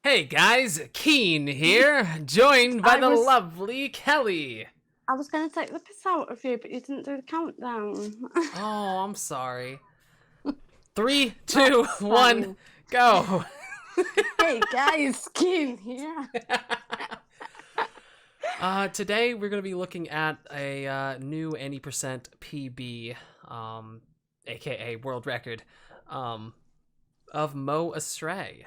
Hey guys, Keen here, joined by I the was lovely Kelly. I was going to take the piss out of you, but you didn't do the countdown. Oh, I'm sorry. Three, two, That's one, fine. go. Hey guys, Kim here. Today we're gonna be looking at a new 80% PB, aka world record, um, of Mo Astray.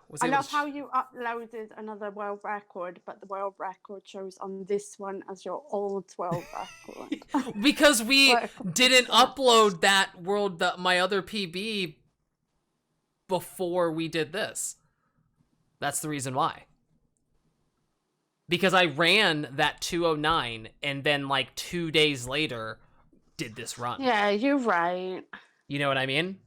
Was I able to. love how you uploaded another world record, but the world record shows on this one as your old world record. Because we What a complete didn't twat. upload my other PB before we did this. That's the reason why. Because I ran that 209 and then like 2 days later did this run. Yeah, you're right. You know what I mean?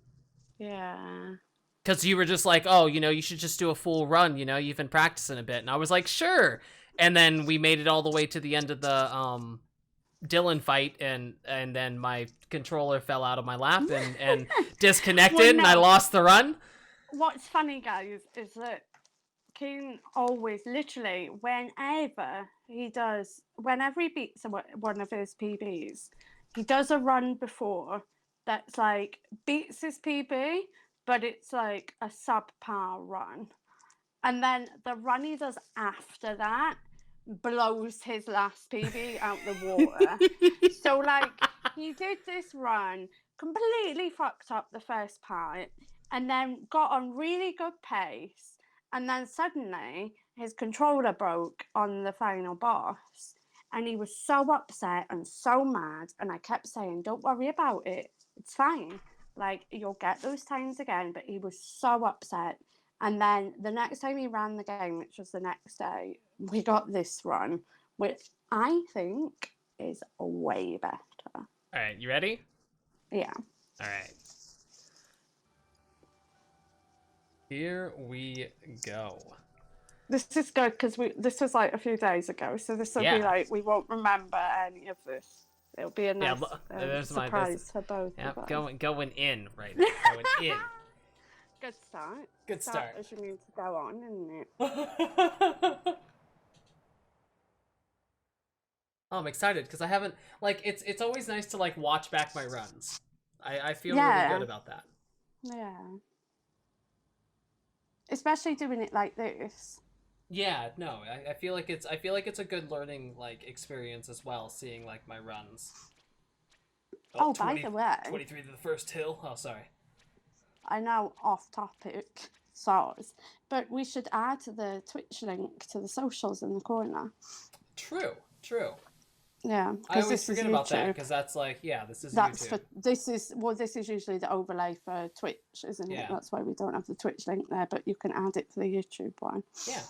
Yeah. Because you were just like, oh, you should just do a full run. You've been practicing a bit. And I was like, sure. And then we made it all the way to the end of the Dylan fight, and then my controller fell out of my lap and disconnected, Well, and I no. lost the run. What's funny, guys, is that King always, literally, whenever he beats one of his PBs, he does a run before that's like beats his PB, but it's like a subpar run. And then the run he does after that blows his last PB out the water. So, like, he did this run, completely fucked up the first part, and then got on really good pace. And then suddenly his controller broke on the final boss. And he was so upset and so mad. And I kept saying, don't worry about it. It's fine. Like, you'll get those times again. But he was so upset. And then the next time he ran the game, which was the next day, we got this run, which I think is way better. All right, you ready? Yeah. All right. Here we go. This is good because this was like a few days ago, so this will be like we won't remember any of this. It'll be a nice surprise for both of us. Going in right now. Going in. Good start. Good start. As you mean to go on, isn't it? Oh, I'm excited because I haven't it's always nice to like watch back my runs. I feel really good about that. Yeah. Especially doing it like this. Yeah, no, I feel like it's a good learning like experience as well, seeing like my runs. Oh, 20, by the way, 23 to the first hill. Oh, sorry. I know, off topic, SARS, but we should add the Twitch link to the socials in the corner. True. Yeah, I always forget about that because that's like, this is YouTube. This is usually the overlay for Twitch, isn't it? That's why we don't have the Twitch link there, but you can add it for the YouTube one. Yeah.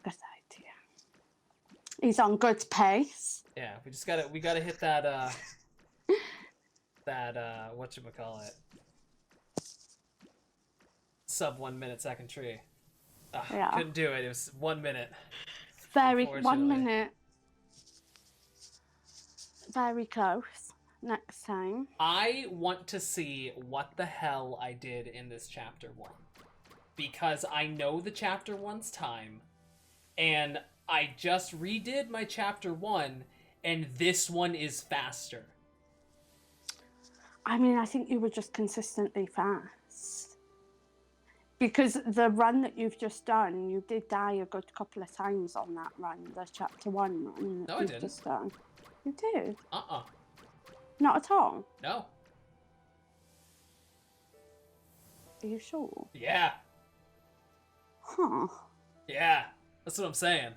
Good idea. He's on good pace. Yeah, we gotta hit that whatchamacallit, sub 1 minute second tree. Couldn't do it. It was 1 minute. Very 1 minute. Very close. Next time. I want to see what the hell I did in this chapter 1. Because I know the chapter 1's time, and I just redid my chapter 1, and this one is faster. I mean, I think you were just consistently fast. Because the run that you've just done, you did die a good couple of times on that run, the chapter 1 run. No, I didn't. Just done. You did? Uh-uh. Not at all? No. Are you sure? Yeah. Huh. Yeah. That's what I'm saying.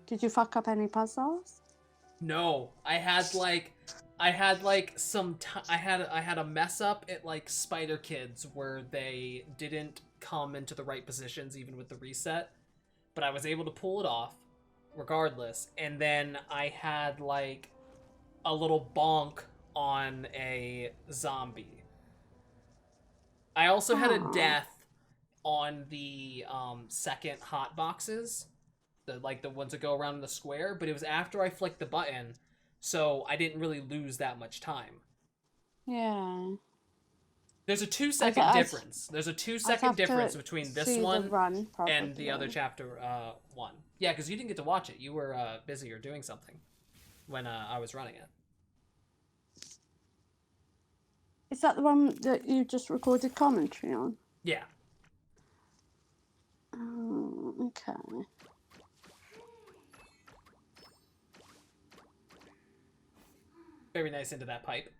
Did you fuck up any puzzles? No. I had a mess up at like Spider Kids where they didn't come into the right positions even with the reset. But I was able to pull it off regardless. And then I had like a little bonk on a zombie. I also had a death on the second hot boxes, the ones that go around in the square, but it was after I flicked the button, so I didn't really lose that much time. Yeah. There's a 2-second difference. There's a I'd 2-second have to difference between this see the one run, and the other probably. chapter 1. Yeah, because you didn't get to watch it. You were busy or doing something when I was running it. Is that the one that you just recorded commentary on? Yeah. Oh, okay. Very nice into that pipe.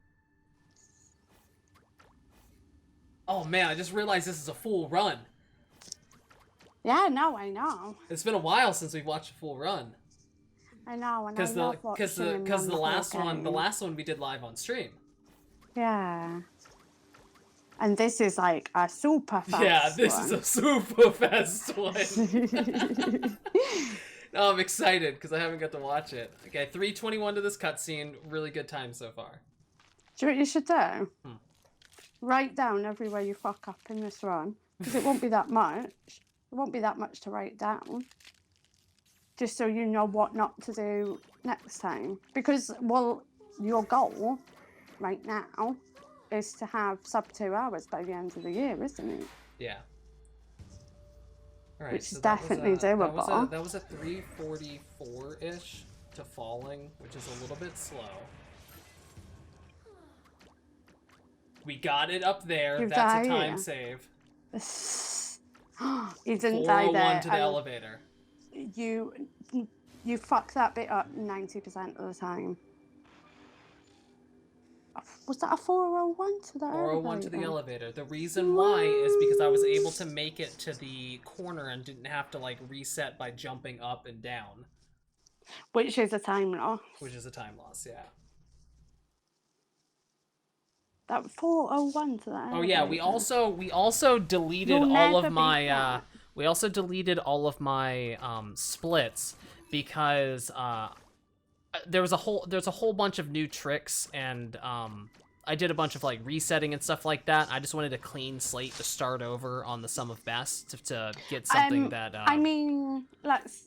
Oh man, I just realized this is a full run. Yeah, no, I know. It's been a while since we've watched a full run. I know, and Because I love watching him the run the last whole one, the game. last one we did live on stream. Yeah. And this is like a super fast Yeah, this one. is a super fast one. No, I'm excited because I haven't got to watch it. Okay, 3:21 to this cutscene. Really good time so far. Do you know what you should do? Write down everywhere you fuck up in this run. Because it won't be that much. It won't be that much to write down. Just so you know what not to do next time. Because, well, your goal right now is to have sub 2 hours by the end of the year, isn't it? Yeah. All right, Which so is definitely doable. That was a 3:44-ish to falling, which is a little bit slow. We got it up there. You've That's died. a time save. You didn't die 401 there. to the elevator. You fuck that bit up 90% of the time. Was that a 401 to the 401 to the elevator? elevator. The reason why is because I was able to make it to the corner and didn't have to like reset by jumping up and down. Which is a time loss. Which is a time loss, yeah. That 401 to that elevator. Oh yeah, we also deleted You'll all of never my beat that. we also deleted all of my splits because there's a whole bunch of new tricks, and I did a bunch of like resetting and stuff like that. I just wanted a clean slate to start over on the sum of best to get something that I mean, let's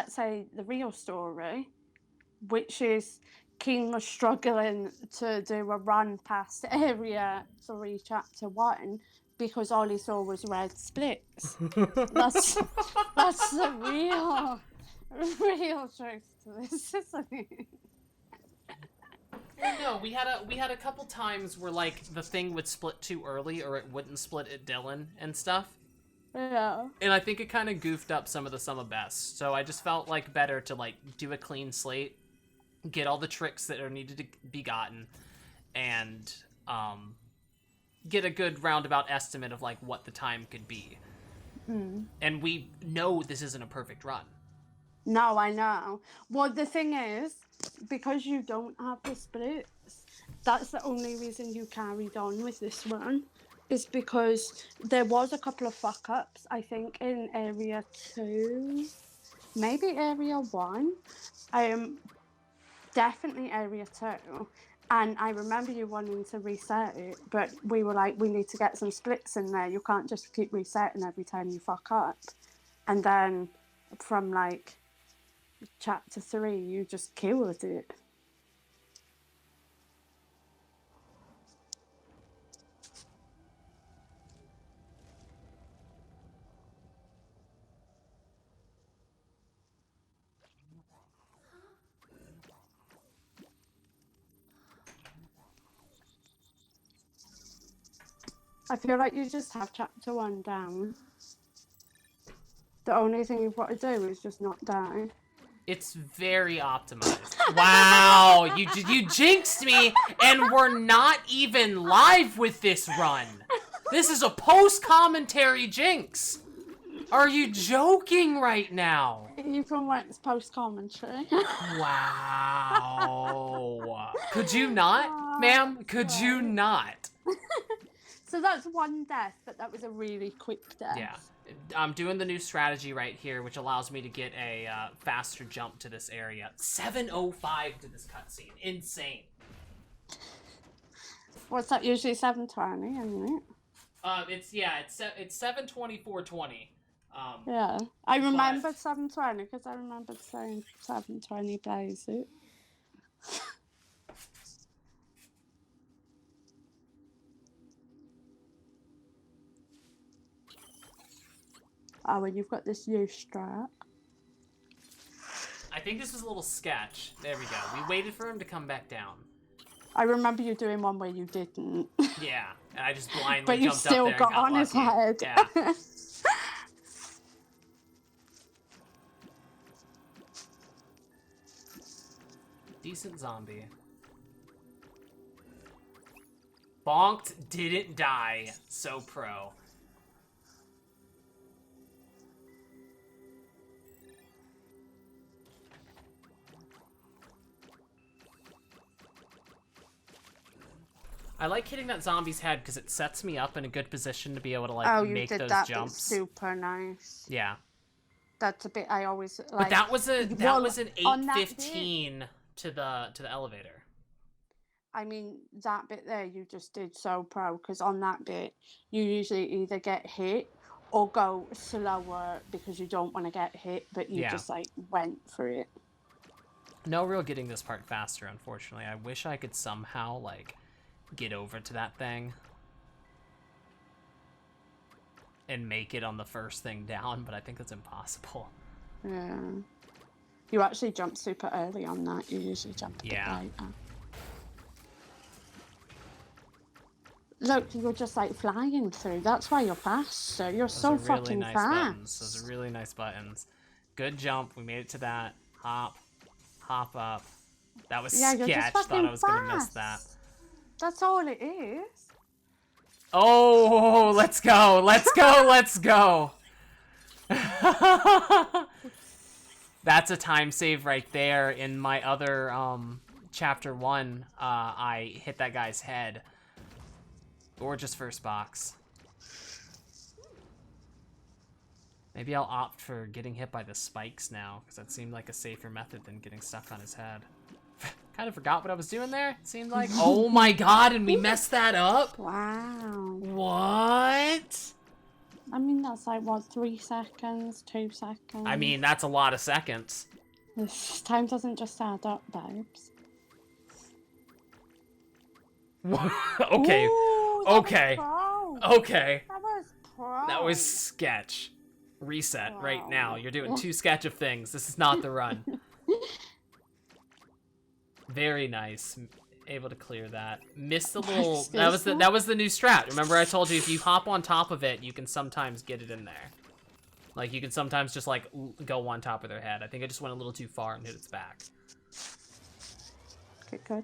say the real story, which is Keen was struggling to do a run past Area 3 Chapter 1 because all he saw was red splits. That's the real truth to this, isn't it? No, we had a couple times where like the thing would split too early or it wouldn't split at Dylan and stuff. Yeah. And I think it kind of goofed up some of the sum of best. So I just felt like better to like do a clean slate, get all the tricks that are needed to be gotten, and get a good roundabout estimate of like what the time could be. And we know this isn't a perfect run. No, I know. Well, the thing is, because you don't have the splits, that's the only reason you carried on with this one, is because there was a couple of fuck-ups, I think, in Area 2, maybe Area 1, definitely Area 2, and I remember you wanting to reset it, but we were like, we need to get some splits in there, you can't just keep resetting every time you fuck up. And then from like Chapter 3, you just killed it. I feel like you just have Chapter 1 down. The only thing you've got to do is just not die. It's very optimized. Wow, you jinxed me, and we're not even live with this run. This is a post-commentary jinx. Are you joking right now? Even when it's post-commentary. Wow. Could you not, ma'am? Could you not? So that's one death, but that was a really quick death. Yeah. I'm doing the new strategy right here, which allows me to get a faster jump to this area. 7:05 to this cutscene. Insane. What's that, usually 7:20, isn't it? It's 7:24:20. Yeah. I remembered 7:20 because I remembered saying 7:20 basic. Oh, and you've got this new strat. I think this was a little sketch. There we go. We waited for him to come back down. I remember you doing one where you didn't. Yeah, and I just blindly but you jumped still up there got and on his lucky. head. Yeah. Decent zombie. Bonked, didn't die. So pro. I like hitting that zombie's head because it sets me up in a good position to be able to like make those jumps. Oh, you did that. Super nice. Yeah. That's a bit. I always like. But that was an 8:15 to the elevator. I mean, that bit there you just did so pro, because on that bit you usually either get hit or go slower because you don't want to get hit, but you just like went for it. No real getting this part faster, unfortunately. I wish I could somehow like get over to that thing and make it on the first thing down, but I think that's impossible. Yeah. You actually jump super early on that. You usually jump a bit later. Look, you're just like flying through. That's why you're fast, so you're so fucking fast. Those are really nice buttons. Good jump. We made it to that. Hop. Hop up. That was sketch. Thought I was going to miss that. That's all it is. Oh, let's go. Let's go. Let's go. That's a time save right there. In my other chapter 1, I hit that guy's head. Gorgeous first box. Maybe I'll opt for getting hit by the spikes now, because that seemed like a safer method than getting stuck on his head. Kind of forgot what I was doing there, it seemed like. Oh my god, and we messed that up? Wow. What? I mean, that's like, what, 3 seconds, 2 seconds? I mean, that's a lot of seconds. This time doesn't just add up, babes. Okay. Ooh, okay. Okay. That was pro. That was sketch. Reset right now. You're doing 2 sketch of things. This is not the run. Very nice. Able to clear that. Missed the little. That was the new strat. Remember I told you if you hop on top of it, you can sometimes get it in there. Like you can sometimes just like go on top of their head. I think I just went a little too far and hit its back. Good, good.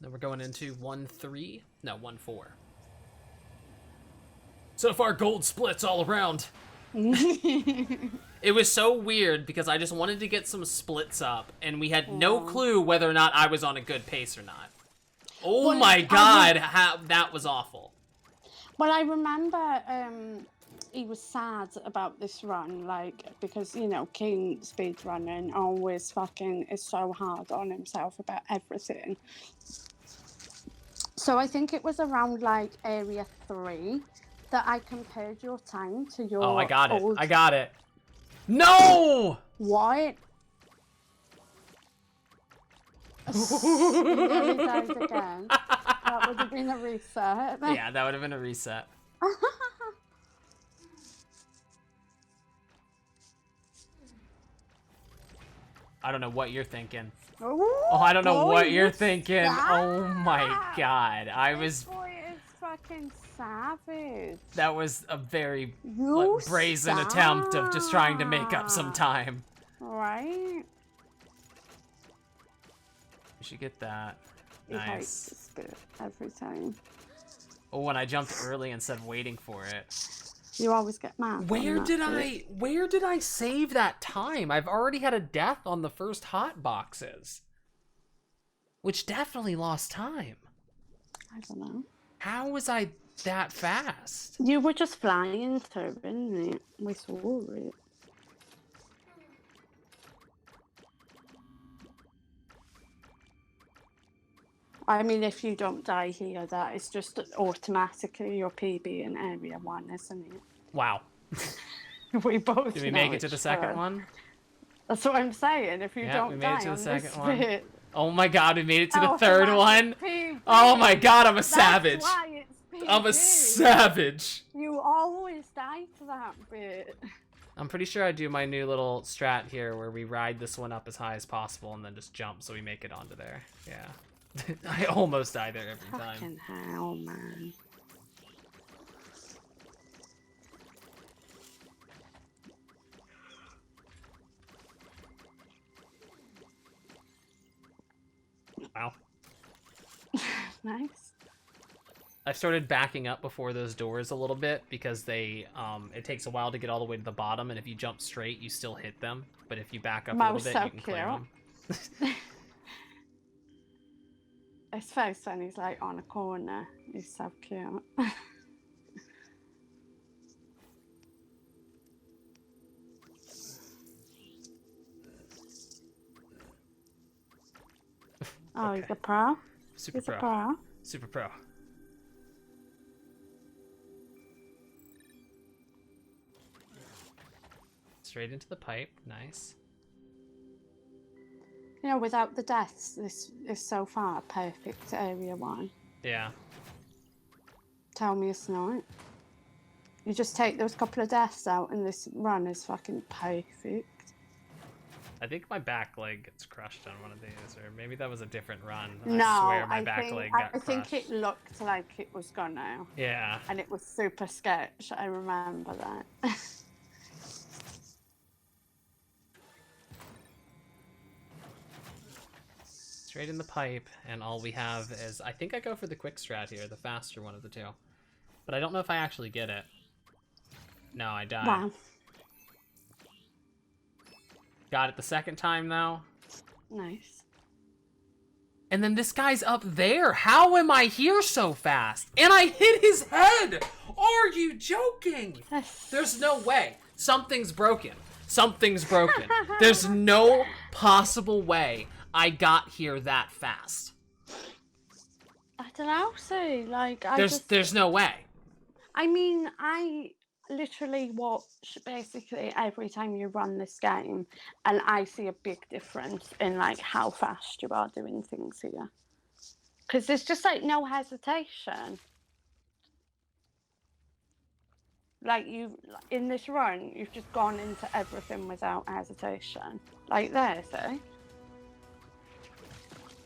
Then we're going into 1-3. No, 1-4. So far, gold splits all around. It was so weird because I just wanted to get some splits up, and we had no clue whether or not I was on a good pace or not. Oh my god, that was awful. Well, I remember he was sad about this run, like, because, you know, King speedrunning always fucking is so hard on himself about everything. So I think it was around, like, area 3 that I compared your time to your Oh, I got it. I got it. No! What? You nearly died again. That would have been a reset. Yeah, that would have been a reset. I don't know what you're thinking. Oh, I don't know what you're thinking. Oh my god. I was... Boy is fucking savage. That was a very brazen attempt of just trying to make up some time. Right? We should get that. He hates the spirit every time. Oh, and I jumped early instead of waiting for it. You always get mad. Where did I save that time? I've already had a death on the first hot boxes. Which definitely lost time. I don't know. How was I that fast? You were just flying through, didn't it? We saw it. I mean, if you don't die here, that is just automatically your PB in area 1, isn't it? Wow. We both know. Did we make it to the second one? That's what I'm saying. If you don't die on this bit, Oh my god, we made it to the Oh, third that's one. PB. Oh my god, I'm a That's savage. why it's PB. I'm a savage. You always die to that bit. I'm pretty sure I do my new little strat here where we ride this one up as high as possible and then just jump so we make it onto there. Yeah. I almost die there every time. Fucking hell, man. Wow. Nice. I've started backing up before those doors a little bit because they it takes a while to get all the way to the bottom, and if you jump straight you still hit them, but if you back up a little bit you can clear them. His face when he's like on a corner is so cute. Oh, Okay. he's a pro? Super He's pro. a pro? Super pro. Straight into the pipe. Nice. You know, without the deaths, this is so far a perfect area one. Yeah. Tell me it's not. You just take those couple of deaths out and this run is fucking perfect. I think my back leg gets crushed on one of these, or maybe that was a different run. No, I swear my back leg got I think crushed. it looked like it was gonna. Yeah. And it was super sketch. I remember that. Straight in the pipe, and all we have is... I think I go for the quick strat here, the faster one of the two. But I don't know if I actually get it. No, I die. Wow. Got it the second time, though. Nice. And then this guy's up there. How am I here so fast? And I hit his head! Are you joking? There's no way. Something's broken. Something's broken. There's no possible way I got here that fast. I don't know, see, like, There's no way. I mean, I literally watch basically every time you run this game, and I see a big difference in like how fast you are doing things here. Because there's just like no hesitation. Like in this run, you've just gone into everything without hesitation. Like there, see?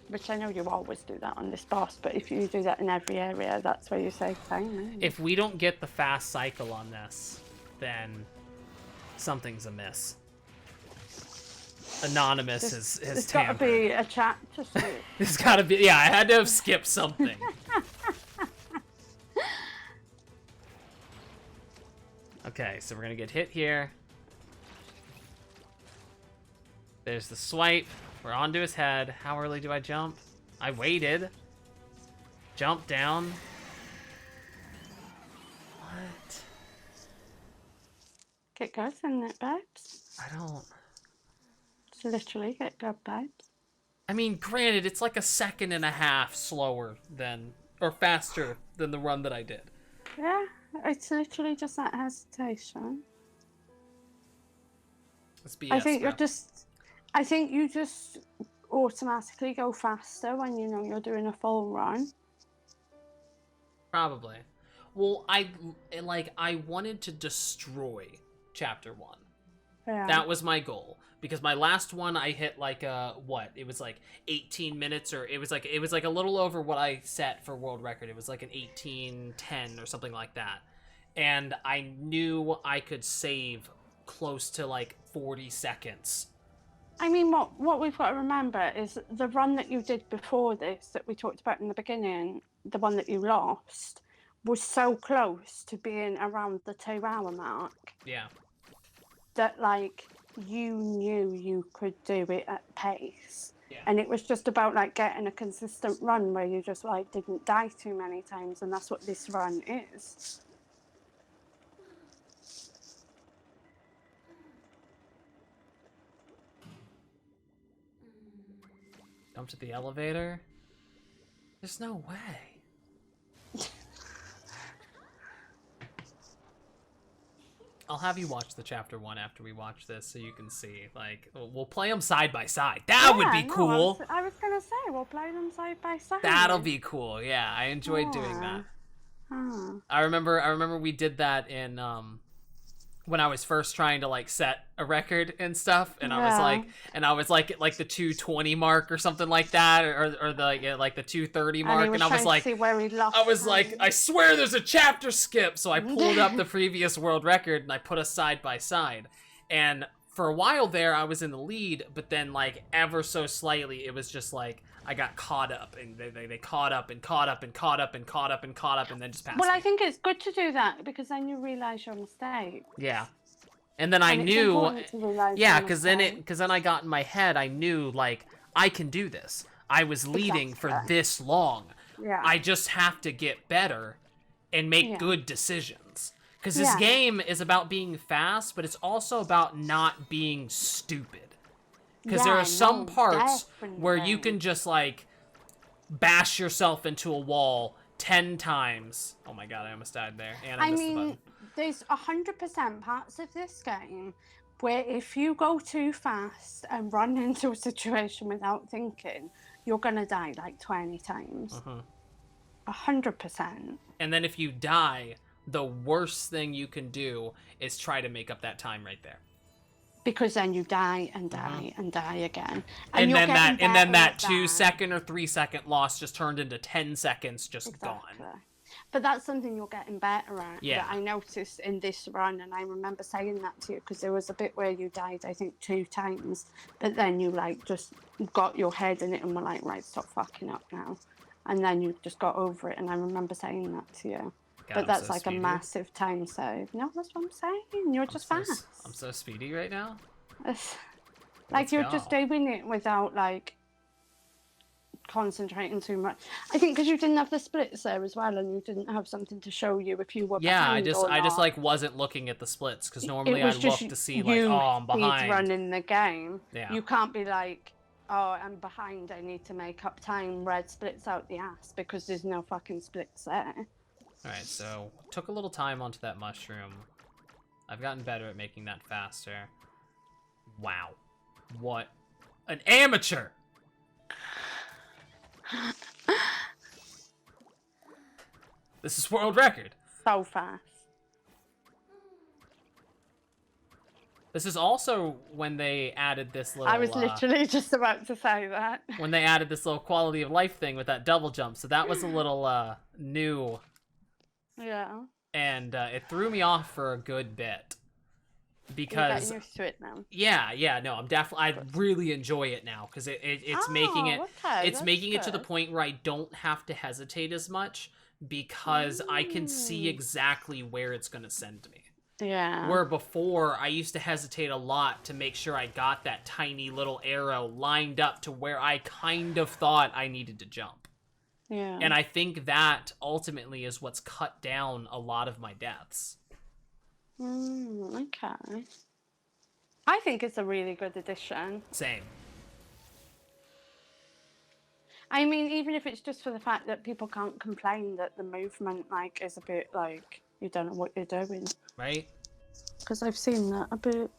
Which I know you always do that on this boss, but if you do that in every area, that's where you save time. If we don't get the fast cycle on this, then something's amiss. Anonymous is There's got to be a chat to see. There's got to be. Yeah, I had to have skipped something. Okay, so we're gonna get hit here. There's the swipe. We're onto his head. How early do I jump? I waited. Jump down. What? Get good, isn't it, babes? I don't... It's literally get good, babes. I mean, granted, it's like a second and a half slower than... or faster than the run that I did. Yeah, it's literally just that hesitation. It's BS, I think bro. I think you just automatically go faster when you know you're doing a full run. Probably. Well, I wanted to destroy Chapter 1. Yeah. That was my goal. Because my last one, I hit like it was like 18 minutes, or it was like a little over what I set for world record. It was like an 18:10 or something like that. And I knew I could save close to like 40 seconds. I mean, what we've got to remember is the run that you did before this, that we talked about in the beginning, the one that you lost, was so close to being around the 2-hour mark. Yeah. That, like, you knew you could do it at pace. Yeah. And it was just about, like, getting a consistent run where you just, like, didn't die too many times, and that's what this run is. Jump to the elevator? There's no way. I'll have you watch the Chapter 1 after we watch this so you can see. Like, we'll play them side by side. That would be cool. I was going to say, we'll play them side by side. That'll be cool. Yeah, I enjoyed doing that. I remember we did that in when I was first trying to like set a record and stuff, and I was like at like the 220 mark or something like that, or the like the 230 mark, and I was like, I swear there's a chapter skip, so I pulled up the previous world record and I put us side by side, and for a while there I was in the lead, but then like ever so slightly it was just like I got caught up, and they caught up and caught up and caught up and caught up and caught up, and then just passed me. I think it's good to do that, because then you realize your mistake. Yeah. And then I knew, because then I got in my head, I knew, like, I can do this. I was leading for this long. Yeah. I just have to get better and make good decisions. Because this game is about being fast, but it's also about not being stupid. Because there are some parts where you can just, like, bash yourself into a wall 10 times. Oh my god, I almost died there. And I missed the button. There's 100% parts of this game where if you go too fast and run into a situation without thinking, you're going to die like 20 times. 100%. And then if you die, the worst thing you can do is try to make up that time right there. Because then you die and die and die again. And then that 2 second or 3 second loss just turned into 10 seconds just gone. But that's something you're getting better at. Yeah. That I noticed in this run, and I remember saying that to you, because there was a bit where you died, I think, 2 times, but then you like just got your head in it and were like, right, stop fucking up now. And then you just got over it, and I remember saying that to you. God, but that's so like speedy. A massive time save. No, that's what I'm saying. You're just fast. I'm so speedy right now. Like you're just doing it without like concentrating too much. I think because you didn't have the splits there as well, and you didn't have something to show you if you were behind I just like wasn't looking at the splits, because normally I look to see like, oh, I'm behind. Running the game. Yeah. You can't be like, oh, I'm behind, I need to make up time, red splits out the ass, because there's no fucking splits there. Alright, so took a little time onto that mushroom. I've gotten better at making that faster. Wow. What an amateur! This is world record. So fast. This is also when they added this little... I was literally just about to say that. When they added this little quality of life thing with that double jump. So that was a little new. Yeah. And it threw me off for a good bit. Because... You're getting used to it now. Yeah, no, I really enjoy it now. Because it's making it... Okay, it's making it to the point where I don't have to hesitate as much. Because I can see exactly where it's going to send me. Yeah. Where before, I used to hesitate a lot to make sure I got that tiny little arrow lined up to where I kind of thought I needed to jump. Yeah. And I think that ultimately is what's cut down a lot of my deaths. Okay. I think it's a really good addition. Same. I mean, even if it's just for the fact that people can't complain that the movement, like, is a bit, like, you don't know what you're doing. Right? Because I've seen that a bit.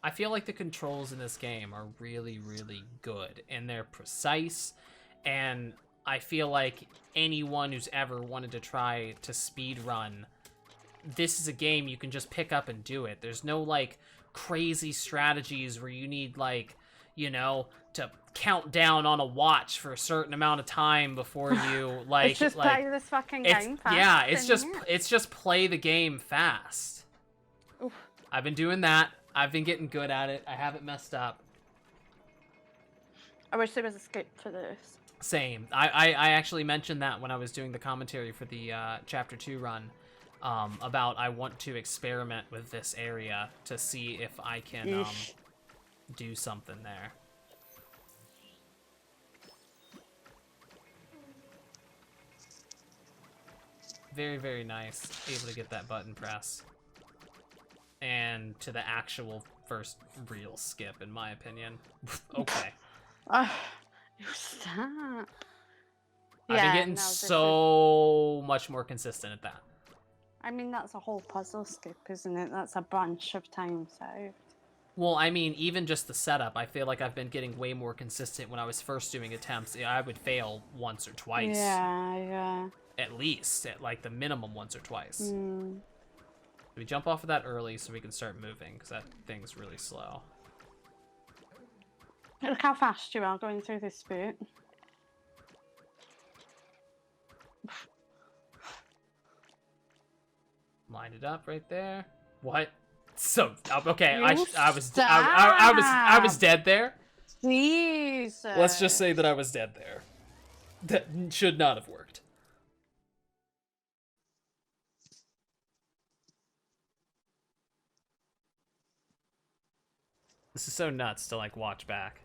I feel like the controls in this game are really, really good. And they're precise. And I feel like anyone who's ever wanted to try to speedrun, this is a game you can just pick up and do it. There's no, like, crazy strategies where you need, like, you know, to count down on a watch for a certain amount of time before you like it's just play this fucking game fast. Yeah, it's just play the game fast. Oof. I've been doing that. I've been getting good at it. I haven't messed up. I wish there was a skip for this. Same. I actually mentioned that when I was doing the commentary for the chapter 2 run, about I want to experiment with this area to see if I can do something there. Very, very nice. Able to get that button press. And to the actual first real skip, in my opinion. Okay. Stop. I've been getting so much more consistent at that. I mean, that's a whole puzzle skip, isn't it? That's a bunch of time saved. Well, I mean, even just the setup, I feel like I've been getting way more consistent when I was first doing attempts. I would fail once or twice. Yeah. At least, at like the minimum once or twice. Mm. We jump off of that early so we can start moving, because that thing's really slow. Look how fast you are going through this bit. Line it up right there. What? So okay, You I was dead there. Jesus. Let's just say that I was dead there. That should not have worked. This is so nuts to like watch back.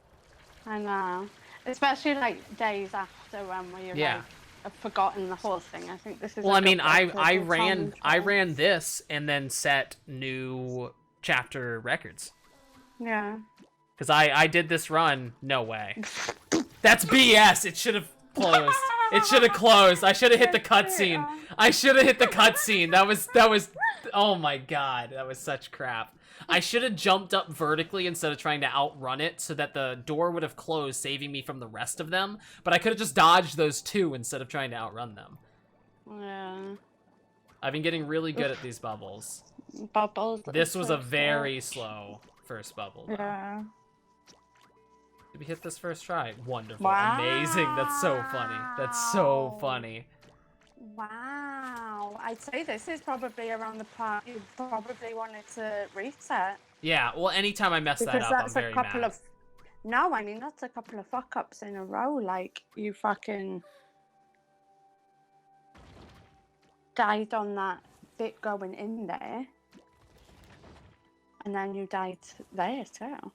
I know, especially like days after when you're like have forgotten the whole thing. I think this is. Well, I mean, I ran this and then set new chapter records. Yeah. Because I did this run. No way. That's BS. It should have closed. It should have closed. I should have hit the cutscene. I should have hit the cutscene. That was. Oh my god, that was such crap. I should have jumped up vertically instead of trying to outrun it so that the door would have closed, saving me from the rest of them. But I could have just dodged those two instead of trying to outrun them. Yeah. I've been getting really good at these bubbles. Bubbles. This was a very slow first bubble, though. Yeah. Did we hit this first try? Wonderful. Wow. Amazing. That's so funny. That's so funny. Wow. I'd say this is probably around the part you probably wanted to reset. Yeah, well, anytime I mess that up, I'm very mad. No, I mean, that's a couple of fuck-ups in a row. Like, you fucking died on that bit going in there. And then you died there, too.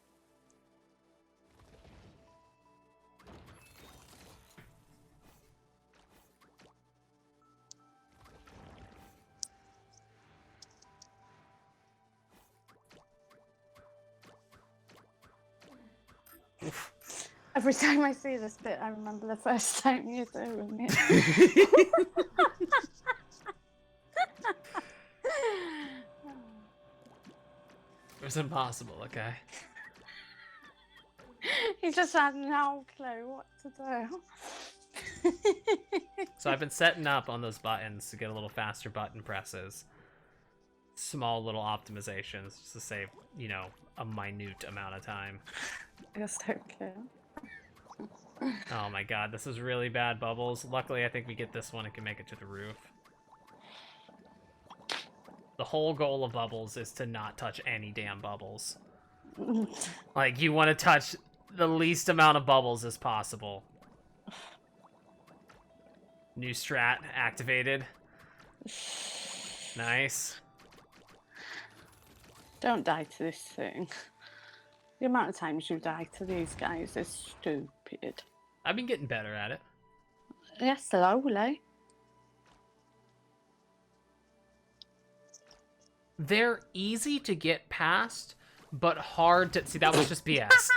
Every time I see this bit, I remember the first time you doing it. It was impossible, okay? He just had no clue what to do. So I've been setting up on those buttons to get a little faster button presses. Small little optimizations just to save, you know, a minute amount of time. Yes, okay. Oh my god, this is really bad bubbles. Luckily, I think we get this one and can make it to the roof. The whole goal of bubbles is to not touch any damn bubbles. Like, you want to touch the least amount of bubbles as possible. New strat activated. Nice. Don't die to this thing. The amount of times you die to these guys is stupid. I've been getting better at it. Yeah, slowly. They're easy to get past, but hard to... See, that was just BS.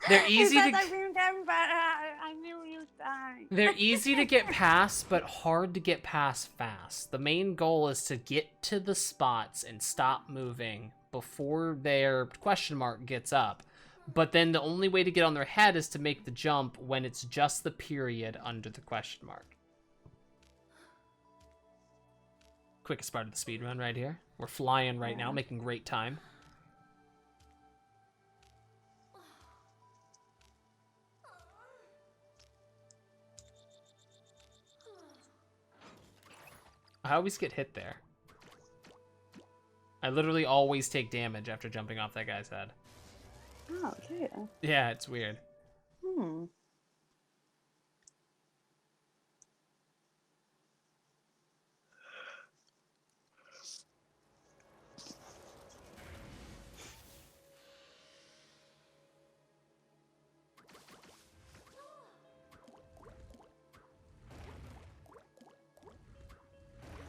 They're easy to... I knew you died. They're easy to get past, but hard to get past fast. The main goal is to get to the spots and stop moving before their question mark gets up. But then the only way to get on their head is to make the jump when it's just the period under the question mark. Quickest part of the speedrun right here. We're flying right now, making great time. I always get hit there. I literally always take damage after jumping off that guy's head. Oh, dear. Yeah, it's weird. Hmm.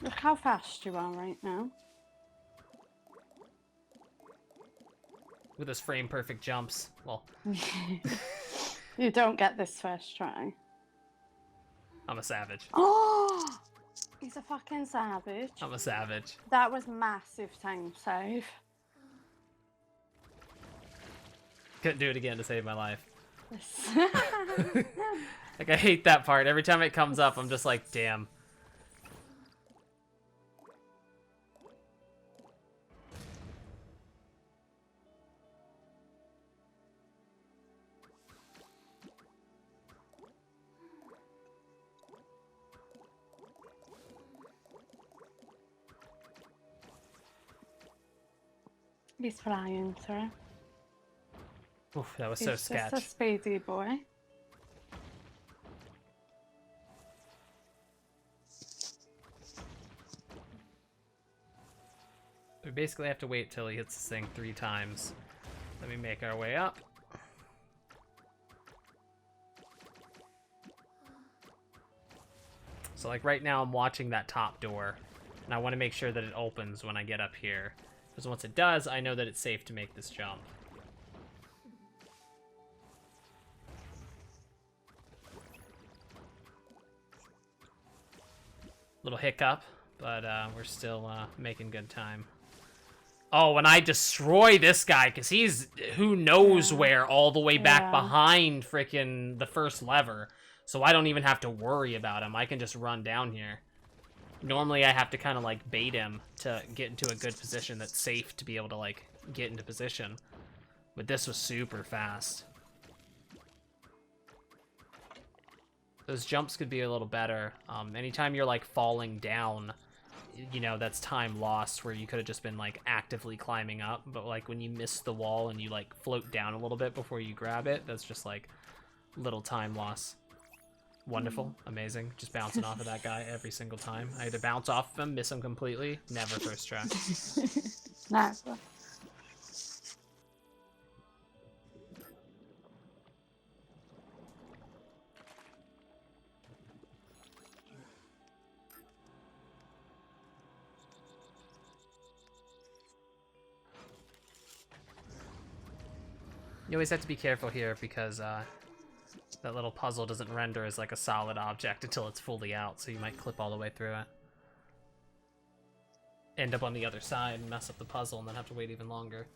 Look how fast you are right now. With those frame perfect jumps. Well, You don't get this first try. I'm a savage. Oh! He's a fucking savage. I'm a savage. That was massive time save. Couldn't do it again to save my life. Like, I hate that part. Every time it comes up, I'm just like, damn. He's flying through. Oof, that was so sketch. Just a speedy boy. We basically have to wait till he hits this thing 3 times. Let me make our way up. So like right now I'm watching that top door, and I want to make sure that it opens when I get up here. Because once it does, I know that it's safe to make this jump. Little hiccup, but we're still making good time. Oh, when I destroy this guy, because he's who knows where, all the way back behind frickin' the first lever. So I don't even have to worry about him. I can just run down here. Normally I have to kind of like bait him to get into a good position that's safe to be able to like get into position. But this was super fast. Those jumps could be a little better. Anytime you're like falling down, you know, that's time lost where you could have just been like actively climbing up. But like when you miss the wall and you like float down a little bit before you grab it, that's just like little time loss. Wonderful, amazing. Just bouncing off of that guy every single time. I either bounce off of him, miss him completely, never first try. Nice. You always have to be careful here because that little puzzle doesn't render as like a solid object until it's fully out, so you might clip all the way through it. End up on the other side and mess up the puzzle and then have to wait even longer.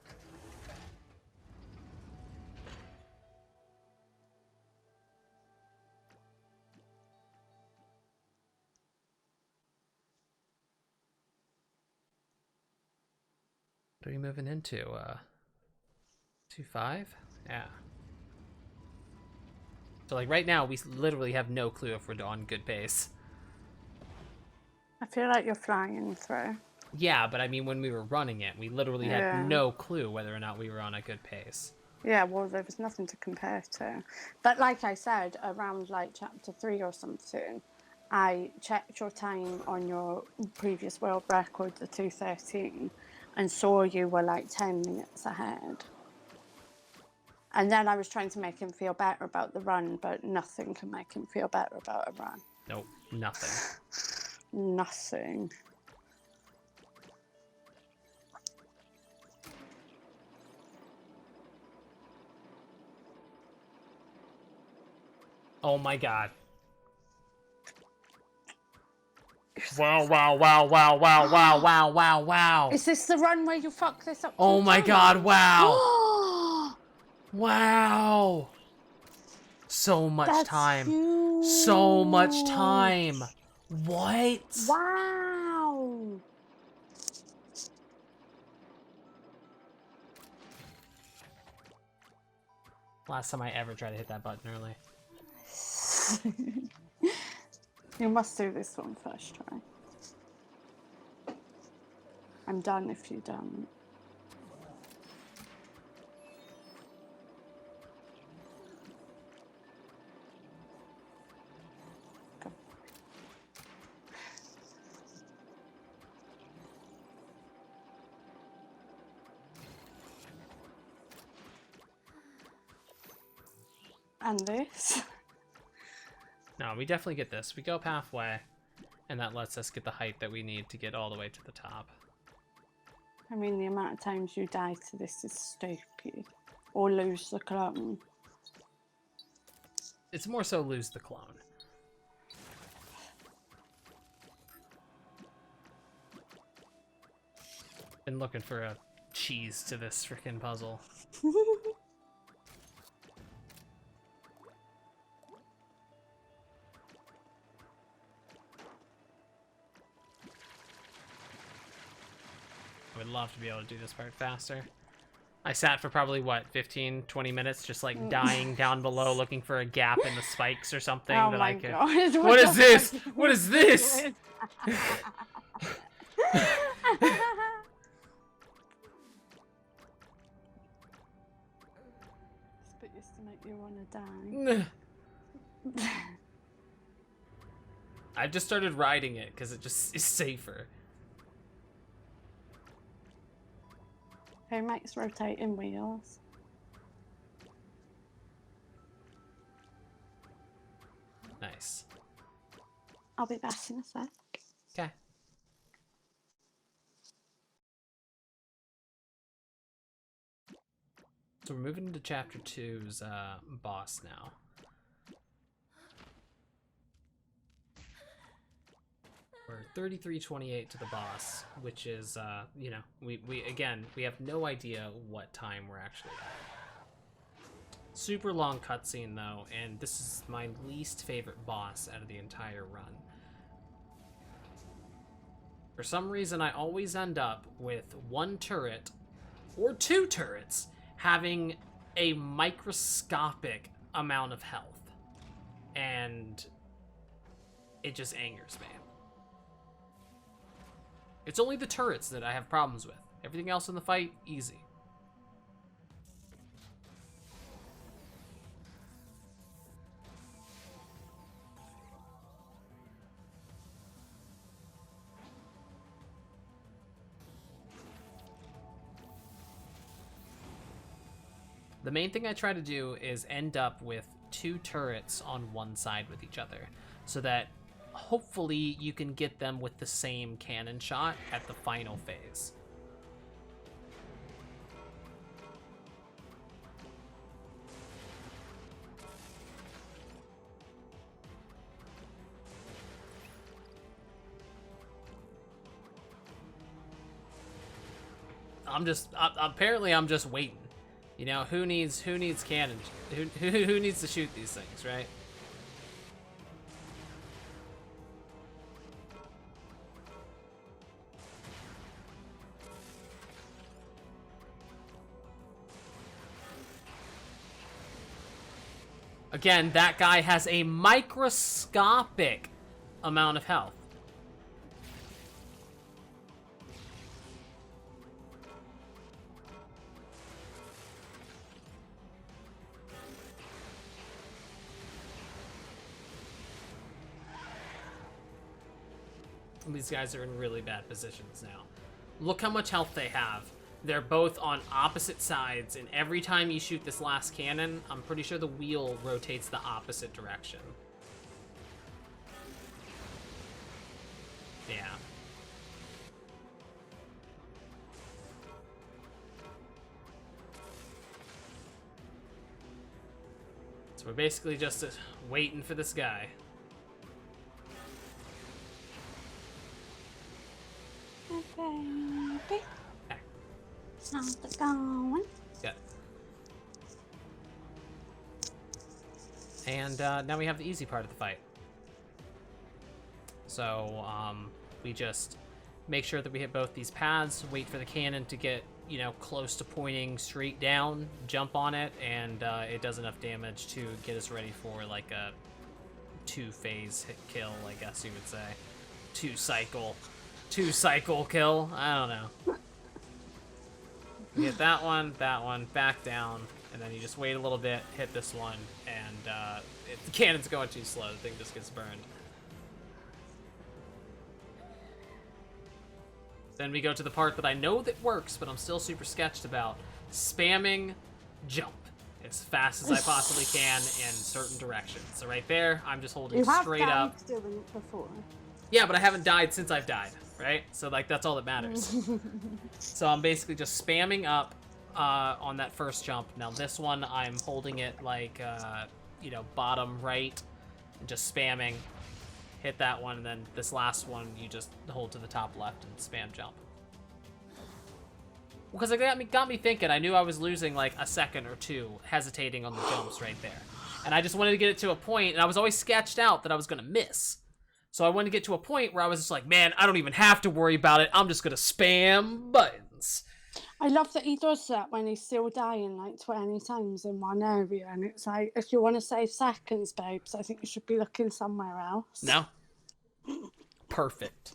What are we moving into? 2-5? Yeah. So like right now, we literally have no clue if we're on good pace. I feel like you're flying through. Yeah, but I mean, when we were running it, we literally had no clue whether or not we were on a good pace. Yeah, well, there was nothing to compare to. But like I said, around like chapter 3 or something, I checked your time on your previous world record, the 2:13, and saw you were like 10 minutes ahead. And then I was trying to make him feel better about the run, but nothing can make him feel better about a run. Nope, nothing. Nothing. Oh my god. Wow, wow, wow, wow, wow, wow, wow, wow, wow. Is this the run where you fuck this up? Oh my god, wow. Wow. So much time. Huge. So much time. What? Wow. Last time I ever tried to hit that button early. You must do this one first try. I'm done if you don't. Go. And this. No, we definitely get this. We go up halfway, and that lets us get the height that we need to get all the way to the top. I mean, the amount of times you die to this is stupid. Or lose the clone. It's more so lose the clone. Been looking for a cheese to this freaking puzzle. would love to be able to do this part faster. I sat for probably, what, 15, 20 minutes just, like, dying down below looking for a gap in the spikes or something that I could... God. What is this? What is this? This bit used to make you want to die. I just started riding it because it just is safer. Who makes rotating wheels? Nice. I'll be back in a sec. Okay. So we're moving into chapter 2's boss now. We're 33:28 to the boss, which is, you know, we have no idea what time we're actually at. Super long cutscene though, and this is my least favorite boss out of the entire run. For some reason, I always end up with one turret, or two turrets, having a microscopic amount of health. And it just angers me. It's only the turrets that I have problems with. Everything else in the fight, easy. The main thing I try to do is end up with two turrets on one side with each other, so that hopefully you can get them with the same cannon shot at the final phase. Apparently I'm just waiting. You know, who needs cannons? Who needs to shoot these things, right? Again, that guy has a microscopic amount of health. These guys are in really bad positions now. Look how much health they have. They're both on opposite sides, and every time you shoot this last cannon, I'm pretty sure the wheel rotates the opposite direction. Yeah. So we're basically just waiting for this guy. Baby. How's it going? Good. And now we have the easy part of the fight. So we just make sure that we hit both these paths, wait for the cannon to get, you know, close to pointing straight down, jump on it, and it does enough damage to get us ready for like a 2-phase hit kill, I guess you would say. Two cycle kill. I don't know. You hit that one, back down, and then you just wait a little bit, hit this one, and if the cannon's going too slow, the thing just gets burned. Then we go to the part that I know that works, but I'm still super sketched about. Spamming jump as fast as I possibly can in certain directions. So right there, I'm just holding straight up. You have doing it before. Yeah, but I haven't died since I've died, right? So like that's all that matters. So I'm basically just spamming up on that first jump. Now this one, I'm holding it like, you know, bottom right, and just spamming. Hit that one, and then this last one, you just hold to the top left and spam jump. Because it got me thinking. I knew I was losing like a second or two hesitating on the jumps right there. And I just wanted to get it to a point, and I was always sketched out that I was going to miss. So I wanted to get to a point where I was just like, man, I don't even have to worry about it. I'm just going to spam buttons. runs. I love that he does that when he's still dying like 20 times in one area, and it's like, if you want to save seconds, babes, I think you should be looking somewhere else. No. Perfect.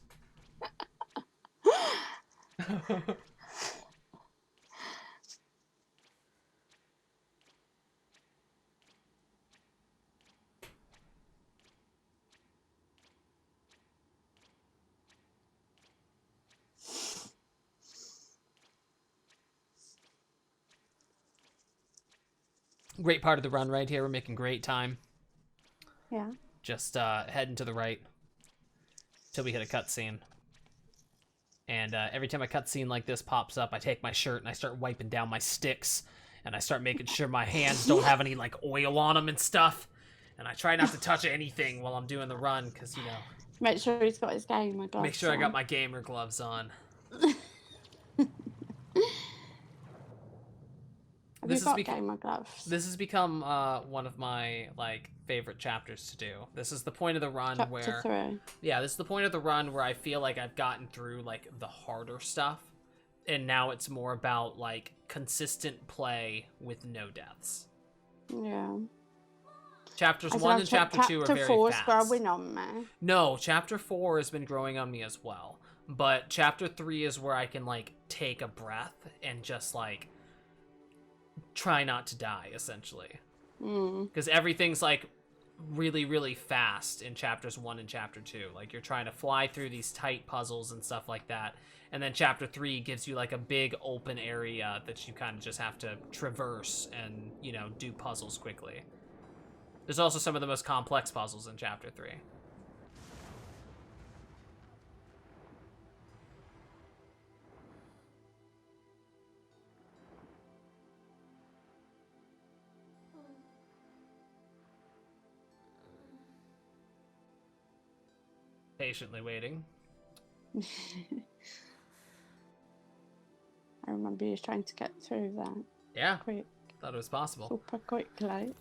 Great part of the run right here. We're making great time. Yeah. Just heading to the right till we hit a cutscene. And every time a cutscene like this pops up, I take my shirt and I start wiping down my sticks, and I start making sure my hands don't have any like oil on them and stuff. And I try not to touch anything while I'm doing the run, because you know. Make sure he's got his gamer gloves. Make sure I got my gamer gloves on. Have you got gamer gloves? This has become one of my like favorite chapters to do. This is the point of the run Chapter 3. Yeah, this is the point of the run where I feel like I've gotten through like the harder stuff, and now it's more about like consistent play with no deaths. Yeah. Chapters 1 and Chapter 2 are very fast. Chapter 4 is growing on me. No, Chapter 4 has been growing on me as well. But Chapter 3 is where I can like take a breath and just like try not to die, essentially. Because everything's like really, really fast in Chapters 1 and Chapter 2. Like you're trying to fly through these tight puzzles and stuff like that. And then Chapter 3 gives you like a big open area that you kind of just have to traverse and, you know, do puzzles quickly. There's also some of the most complex puzzles in Chapter 3. Patiently waiting. I remember you trying to get through that. Yeah, quick. Thought it was possible. Super quickly.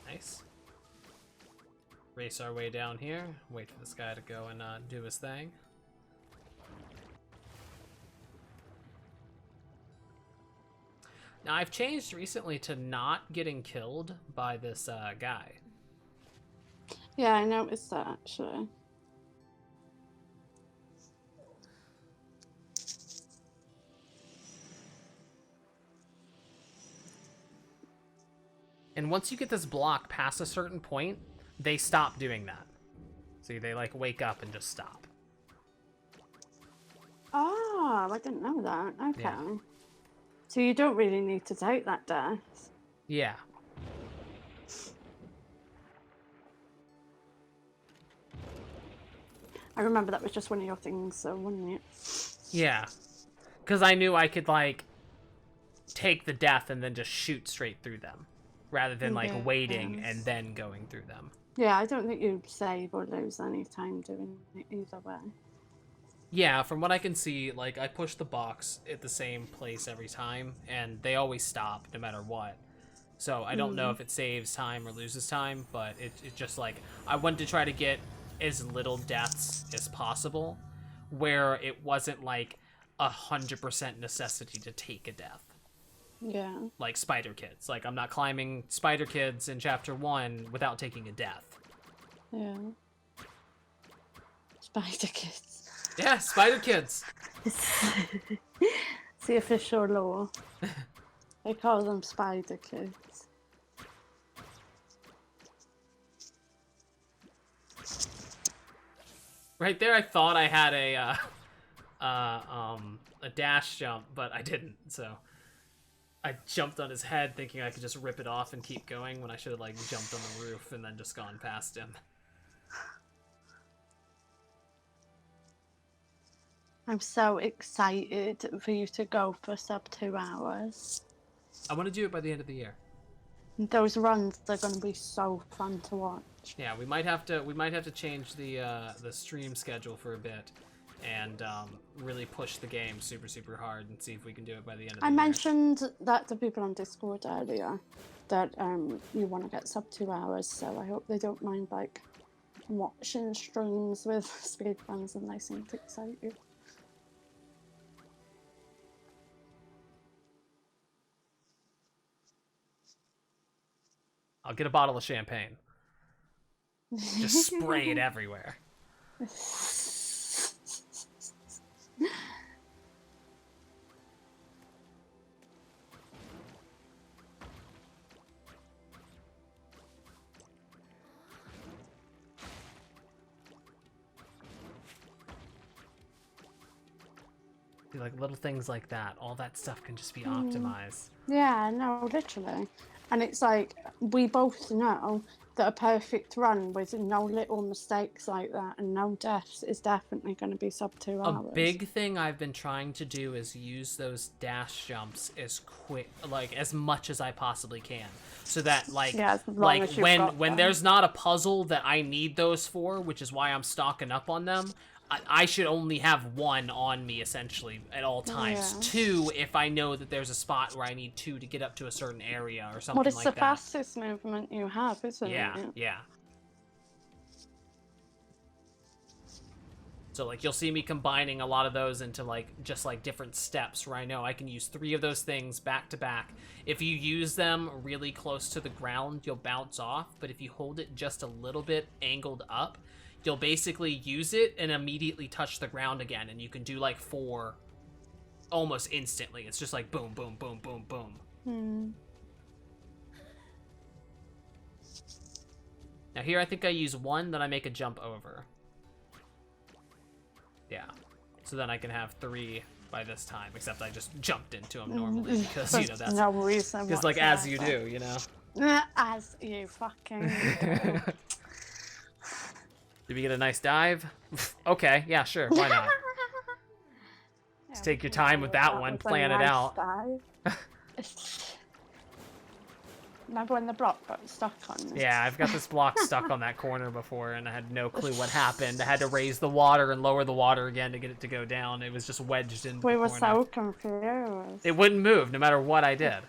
Nice. Race our way down here. Wait for this guy to go and do his thing. Now, I've changed recently to not getting killed by this guy. Yeah, I noticed that, actually. And once you get this block past a certain point, they stop doing that. See, they like wake up and just stop. Oh, I didn't know that. Okay. Yeah. So you don't really need to take that death. Yeah. I remember that was just one of your things, so wasn't it? Yeah. Because I knew I could, like, take the death and then just shoot straight through them. Rather than, like, waiting and then going through them. Yeah, I don't think you'd save or lose any time doing it either way. Yeah, from what I can see, like, I push the box at the same place every time, and they always stop, no matter what. So I don't know if it saves time or loses time, but it's just, like, I wanted to try to get as little deaths as possible, where it wasn't, like, 100% necessity to take a death. Yeah. Like Spider Kids. Like, I'm not climbing Spider Kids in Chapter 1 without taking a death. Yeah. Spider Kids. Yeah, Spider Kids. It's the official law. They call them Spider Kids. Right there, I thought I had a dash jump, but I didn't, so... I jumped on his head thinking I could just rip it off and keep going when I should have, like, jumped on the roof and then just gone past him. I'm so excited for you to go for sub 2 hours. I want to do it by the end of the year. Those runs are going to be so fun to watch. Yeah, we might have to change the stream schedule for a bit, and really push the game super hard and see if we can do it by the end of the year. I mentioned that to people on Discord earlier that you want to get sub 2 hours, so I hope they don't mind like watching streams with speedruns and they seem to excite you. I'll get a bottle of champagne. Just spray it everywhere. Like little things like that, all that stuff can just be optimized. Yeah, no, literally. And it's like, we both know that a perfect run with no little mistakes like that and no deaths is definitely going to be sub 2 hours. A big thing I've been trying to do is use those dash jumps as quick, like as much as I possibly can, so that like when there's not a puzzle that I need those for, which is why I'm stocking up on them. I should only have one on me, essentially, at all times. Yeah. Two, if I know that there's a spot where I need two to get up to a certain area or something like that. Well, it's the fastest movement you have, isn't it? Yeah. So, like, you'll see me combining a lot of those into, like, just, like, different steps where I know I can use 3 of those things back to back. If you use them really close to the ground, you'll bounce off. But if you hold it just a little bit angled up, you'll basically use it and immediately touch the ground again, and you can do like 4 almost instantly. It's just like boom, boom, boom, boom, boom. Now here I think I use 1, then I make a jump over. Yeah. So then I can have 3 by this time, except I just jumped into them normally because, you know, that's... no reason because, like, as you do, you know? As you fucking do. Did we get a nice dive? Okay, yeah, sure, why not? Just take your time with that one, plan it out. Remember when the block got stuck on this? Yeah, I've got this block stuck on that corner before, and I had no clue what happened. I had to raise the water and lower the water again to get it to go down. It was just wedged in the corner. We were so confused. It wouldn't move no matter what I did.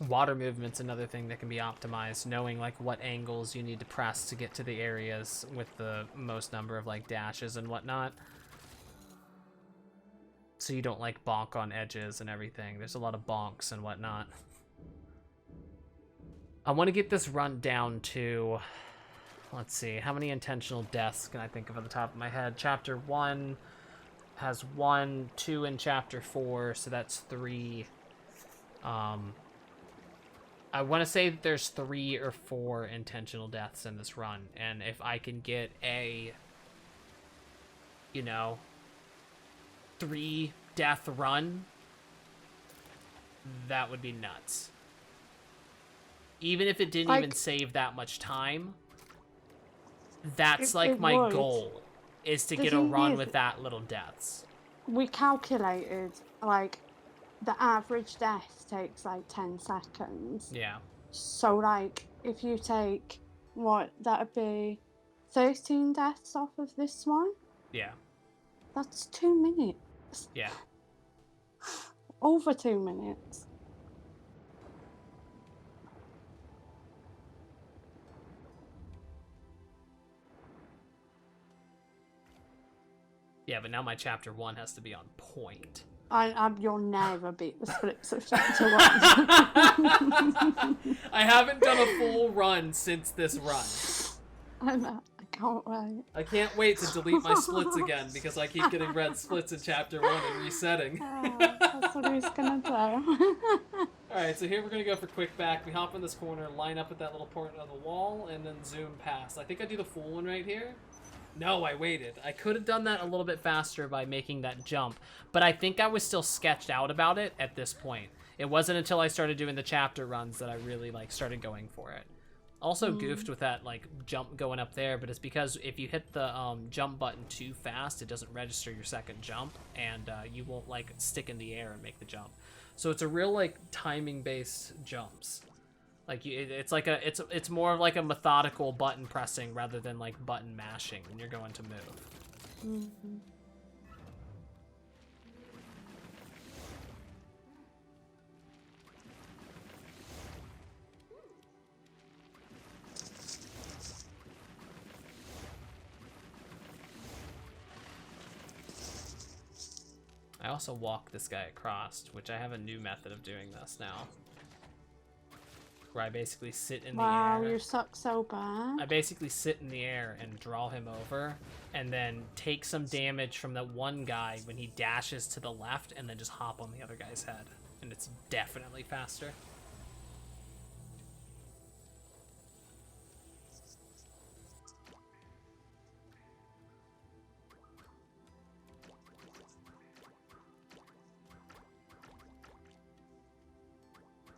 Water movement's another thing that can be optimized, knowing like what angles you need to press to get to the areas with the most number of like dashes and whatnot. So you don't like bonk on edges and everything. There's a lot of bonks and whatnot. I want to get this run down to, let's see, how many intentional deaths can I think of on the top of my head? Chapter 1 has 1, 2 in chapter 4, so that's 3. I want to say that there's 3 or 4 intentional deaths in this run, and if I can get a, you know, 3 death run, that would be nuts. Even if it didn't even save that much time, that's like my goal, is to get a run with that little deaths. We calculated, like, the average death takes like 10 seconds. Yeah. So like, if you take, what, that'd be 13 deaths off of this one? Yeah. That's 2 minutes. Yeah. Over 2 minutes. Yeah, but now my chapter 1 has to be on point. You'll never beat the splits of chapter 1. I haven't done a full run since this run. I know. I can't wait. I can't wait to delete my splits again because I keep getting red splits in chapter 1 and resetting. That's what he's gonna do. Alright, so here we're gonna go for quick back. We hop in this corner, line up at that little part of the wall, and then zoom past. I think I do the full one right here. No, I waited. I could have done that a little bit faster by making that jump, but I think I was still sketched out about it at this point. It wasn't until I started doing the chapter runs that I really like started going for it. Also goofed with that like jump going up there, but it's because if you hit the jump button too fast, it doesn't register your second jump, and you won't like stick in the air and make the jump. So it's a real like timing based jumps. Like it's like it's more of like a methodical button pressing rather than like button mashing when you're going to move. I also walk this guy across, which I have a new method of doing this now. Where I basically sit in the air. Wow, you suck so bad. I basically sit in the air and draw him over, and then take some damage from that one guy when he dashes to the left, and then just hop on the other guy's head. And it's definitely faster.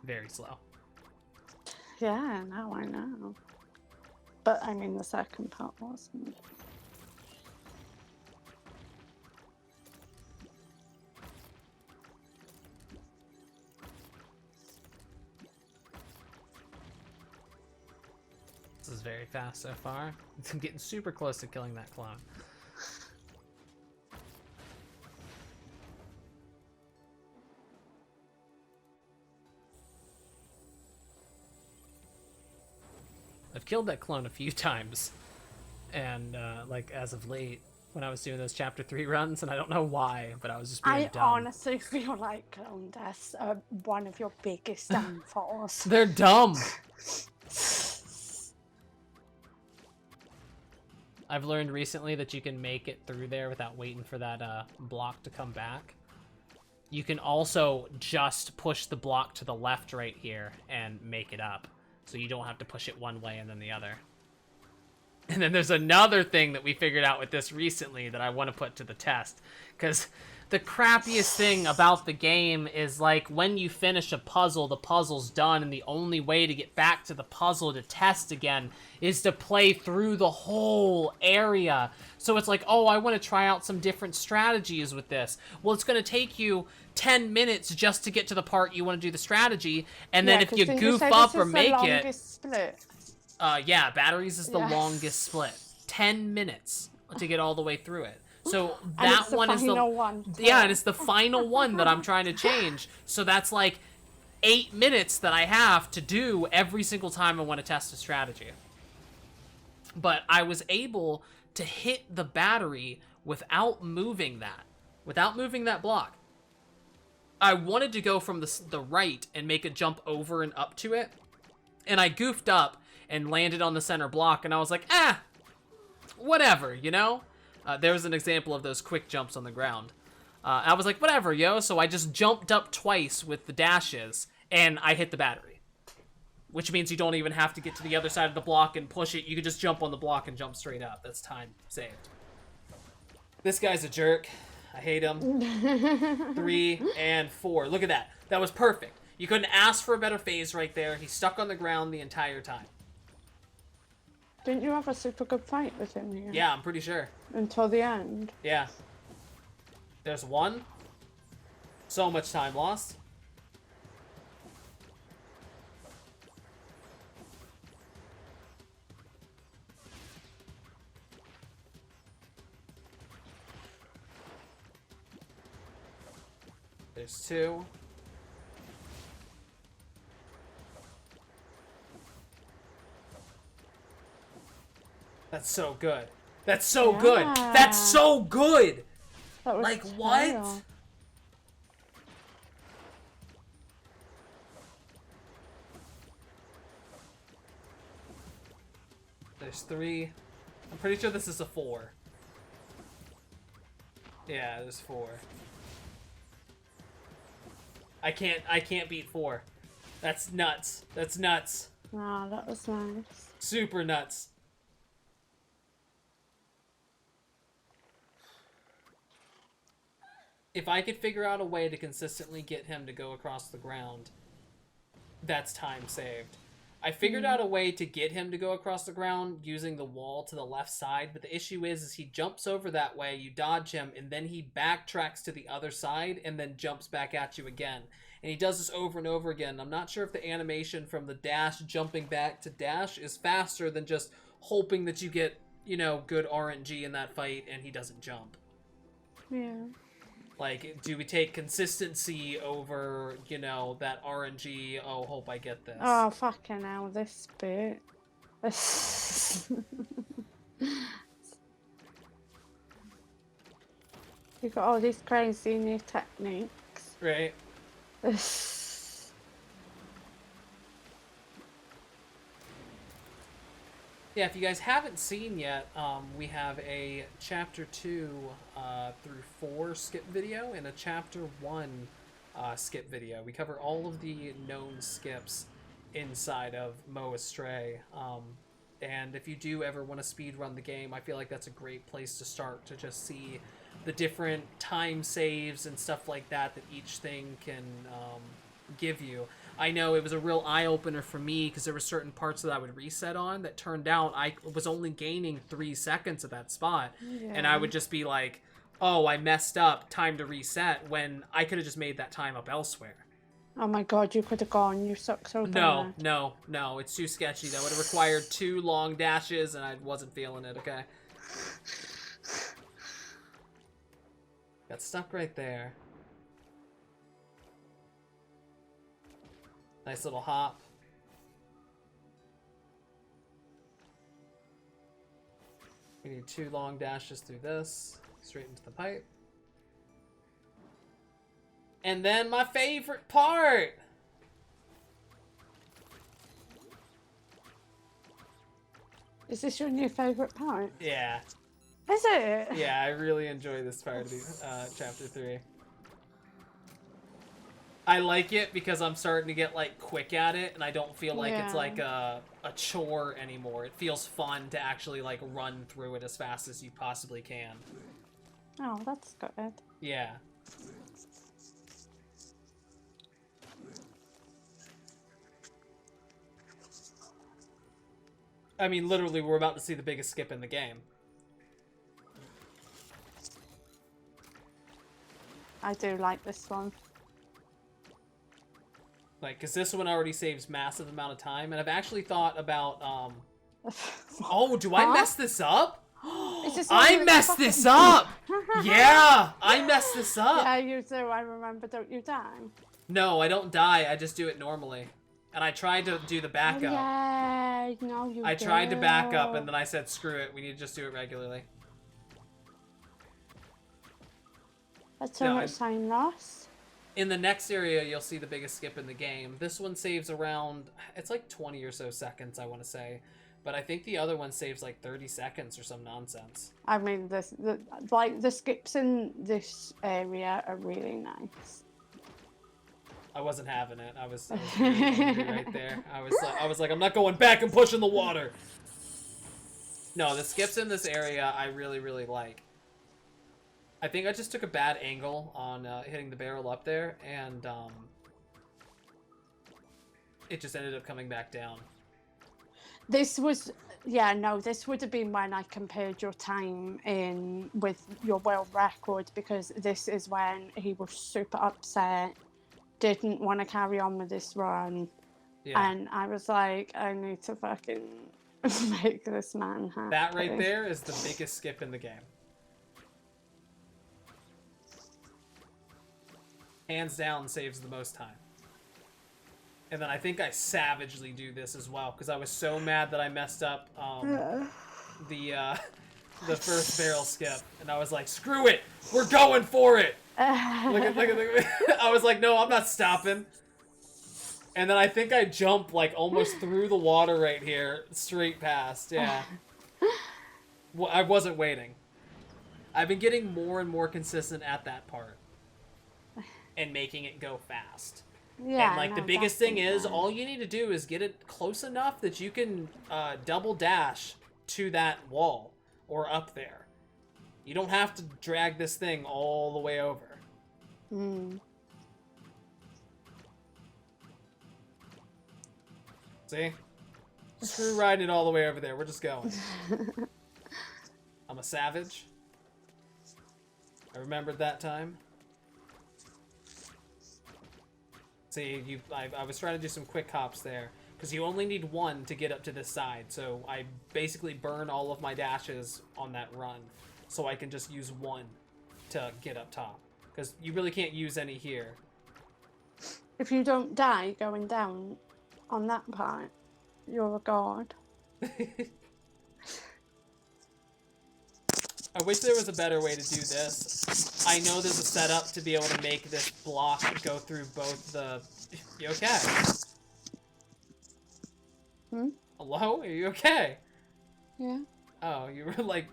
Very slow. Yeah, now I know. But I mean, the second part wasn't. This is very fast so far. I'm getting super close to killing that clone. I've killed that clone a few times, and like as of late, when I was doing those chapter 3 runs, and I don't know why, but I was just being dumb. I honestly feel like clone deaths are one of your biggest downfalls. They're dumb. I've learned recently that you can make it through there without waiting for that block to come back. You can also just push the block to the left right here and make it up. So you don't have to push it one way and then the other. And then there's another thing that we figured out with this recently that I want to put to the test. Because the crappiest thing about the game is, like, when you finish a puzzle, the puzzle's done, and the only way to get back to the puzzle to test again is to play through the whole area. So it's like, oh, I want to try out some different strategies with this. Well, it's going to take you 10 minutes just to get to the part you want to do the strategy, and then if you goof up or make it... Split? Yeah, batteries is the longest split. 10 minutes to get all the way through it. So that one is the one. Yeah, and it's the final one that I'm trying to change. So that's like 8 minutes that I have to do every single time I want to test a strategy. But I was able to hit the battery without moving that block. I wanted to go from the right and make a jump over and up to it, and I goofed up and landed on the center block, and I was like, whatever, you know? There was an example of those quick jumps on the ground. I was like, whatever, yo. So I just jumped up twice with the dashes, and I hit the battery. Which means you don't even have to get to the other side of the block and push it. You can just jump on the block and jump straight up. That's time saved. This guy's a jerk. I hate him. 3 and 4. Look at that. That was perfect. You couldn't ask for a better phase right there. He's stuck on the ground the entire time. Didn't you have a super good fight with him here? Yeah, I'm pretty sure. Until the end? Yeah. There's one. So much time lost. There's 2. That's so good. That's so good. That's so good. That was like, what? Terrible. There's 3. I'm pretty sure this is a 4. Yeah, there's 4. I can't beat 4. That's nuts. That's nuts. Wow, that was nice. Super nuts. If I could figure out a way to consistently get him to go across the ground, that's time saved. I figured out a way to get him to go across the ground using the wall to the left side, but the issue is he jumps over that way, you dodge him, and then he backtracks to the other side and then jumps back at you again. And he does this over and over again. I'm not sure if the animation from the dash jumping back to dash is faster than just hoping that you get, you know, good RNG in that fight and he doesn't jump. Yeah. Like, do we take consistency over, you know, that RNG, oh, hope I get this? Oh, fucking hell, this bit. You've got all these crazy new techniques. Right. Yeah, if you guys haven't seen yet, we have a Chapter 2 through 4 skip video and a Chapter 1 skip video. We cover all of the known skips inside of Astray. And if you do ever want to speedrun the game, I feel like that's a great place to start to just see the different time saves and stuff like that that each thing can give you. I know it was a real eye-opener for me because there were certain parts that I would reset on that turned out I was only gaining 3 seconds at that spot. Yeah. And I would just be like, oh, I messed up, time to reset, when I could have just made that time up elsewhere. Oh my god, you could have gone. You suck so bad. No, it's too sketchy. That would have required 2 long dashes and I wasn't feeling it, okay? Got stuck right there. Nice little hop. We need 2 long dashes through this. Straight into the pipe. And then my favorite part! Is this your new favourite part? Yeah. Is it? Yeah, I really enjoy this part of the, Chapter 3. I like it because I'm starting to get, like, quick at it, and I don't feel like it's, like, a chore anymore. It feels fun to actually, like, run through it as fast as you possibly can. Oh, that's good. Yeah. I mean, literally, we're about to see the biggest skip in the game. I do like this one. Like, because this one already saves massive amount of time, and I've actually thought about, oh, do I mess this up? I messed this up! Yeah! I messed this up! Yeah, you do, I remember. Don't you die? No, I don't die, I just do it normally. And I tried to do the backup. Yeah, no, you I tried to back up, and then I said, screw it, we need to just do it regularly. That's so much time lost. In the next area, you'll see the biggest skip in the game. This one saves around, it's like 20 or so seconds, I want to say. But I think the other one saves like 30 seconds or some nonsense. I mean, the skips in this area are really nice. I wasn't having it. I was really angry right there. I was like, I'm not going back and pushing the water. No, the skips in this area I really, really like. I think I just took a bad angle on hitting the barrel up there, and it just ended up coming back down. This was, yeah, no, this would have been when I compared your time in with your world record, because this is when he was super upset, didn't want to carry on with this run, and I was like, I need to fucking make this man happy. That right there is the biggest skip in the game. Hands down saves the most time. And then I think I savagely do this as well, because I was so mad that I messed up the first barrel skip, and I was like, screw it, we're going for it. Look at I was like, no, I'm not stopping. And then I think I jumped like almost through the water right here, straight past. Yeah. Well, I wasn't waiting. I've been getting more and more consistent at that part. And making it go fast. Yeah, and like the biggest thing is, all you need to do is get it close enough that you can double dash to that wall or up there. You don't have to drag this thing all the way over. See? Screw riding it all the way over there. We're just going. I'm a savage. I remembered that time. See, I was trying to do some quick hops there. Because you only need one to get up to this side. So I basically burn all of my dashes on that run. So I can just use one to get up top. Because you really can't use any here. If you don't die going down on that part, you're a god. I wish there was a better way to do this. I know there's a setup to be able to make this block go through both the... You okay? Hmm? Hello? Are you okay? Yeah. Oh, you were like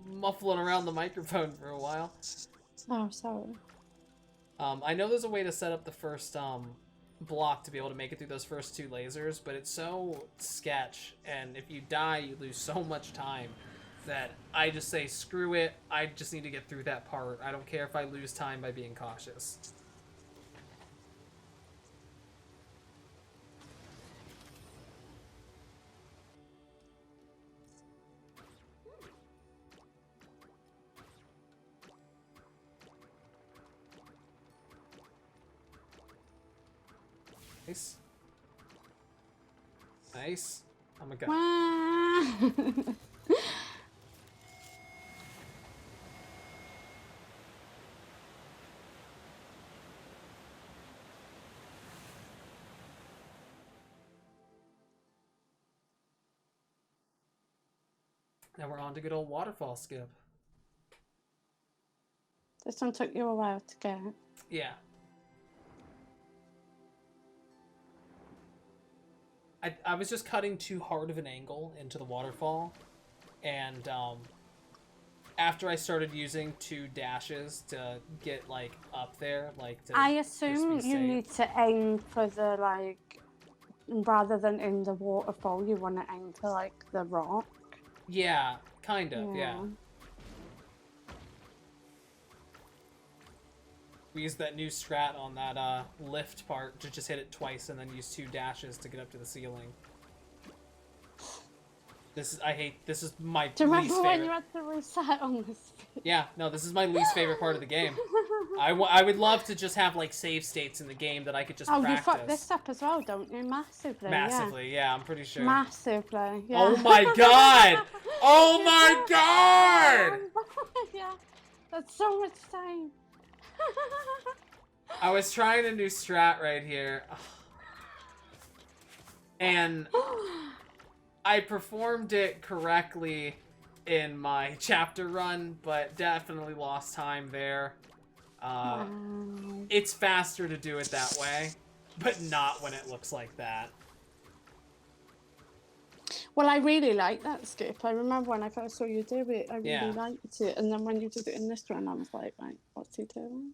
muffling around the microphone for a while. Oh, sorry. I know there's a way to set up the first block to be able to make it through those first two lasers, but it's so sketch, and if you die, you lose so much time that I just say, screw it, I just need to get through that part. I don't care if I lose time by being cautious. Nice. Nice. I'm a guy. Now we're on to good old waterfall skip. This one took you a while to get. Yeah. I was just cutting too hard of an angle into the waterfall, and after I started using 2 dashes to get like up there, like to I assume you safe. need to aim for the like, rather than in the waterfall, you want to aim for like the rock. Yeah, kind of. Yeah. We used that new strat on that lift part to just hit it twice and then use 2 dashes to get up to the ceiling. This is this is my least favorite. Do you remember when you had to reset on this? Yeah, no, this is my least favorite part of the game. I would love to just have like save states in the game that I could just practice. You fuck this up as well, don't you? Massively. Massively, yeah, I'm pretty sure. Massively, yeah. Oh my god! Oh my god! Yeah, that's so much time. I was trying a new strat right here. And I performed it correctly in my chapter run, but definitely lost time there. Wow. It's faster to do it that way, but not when it looks like that. Well, I really like that skip. I remember when I first saw you do it, I really liked it. And then when you did it in this run, I was like, right, what's he doing?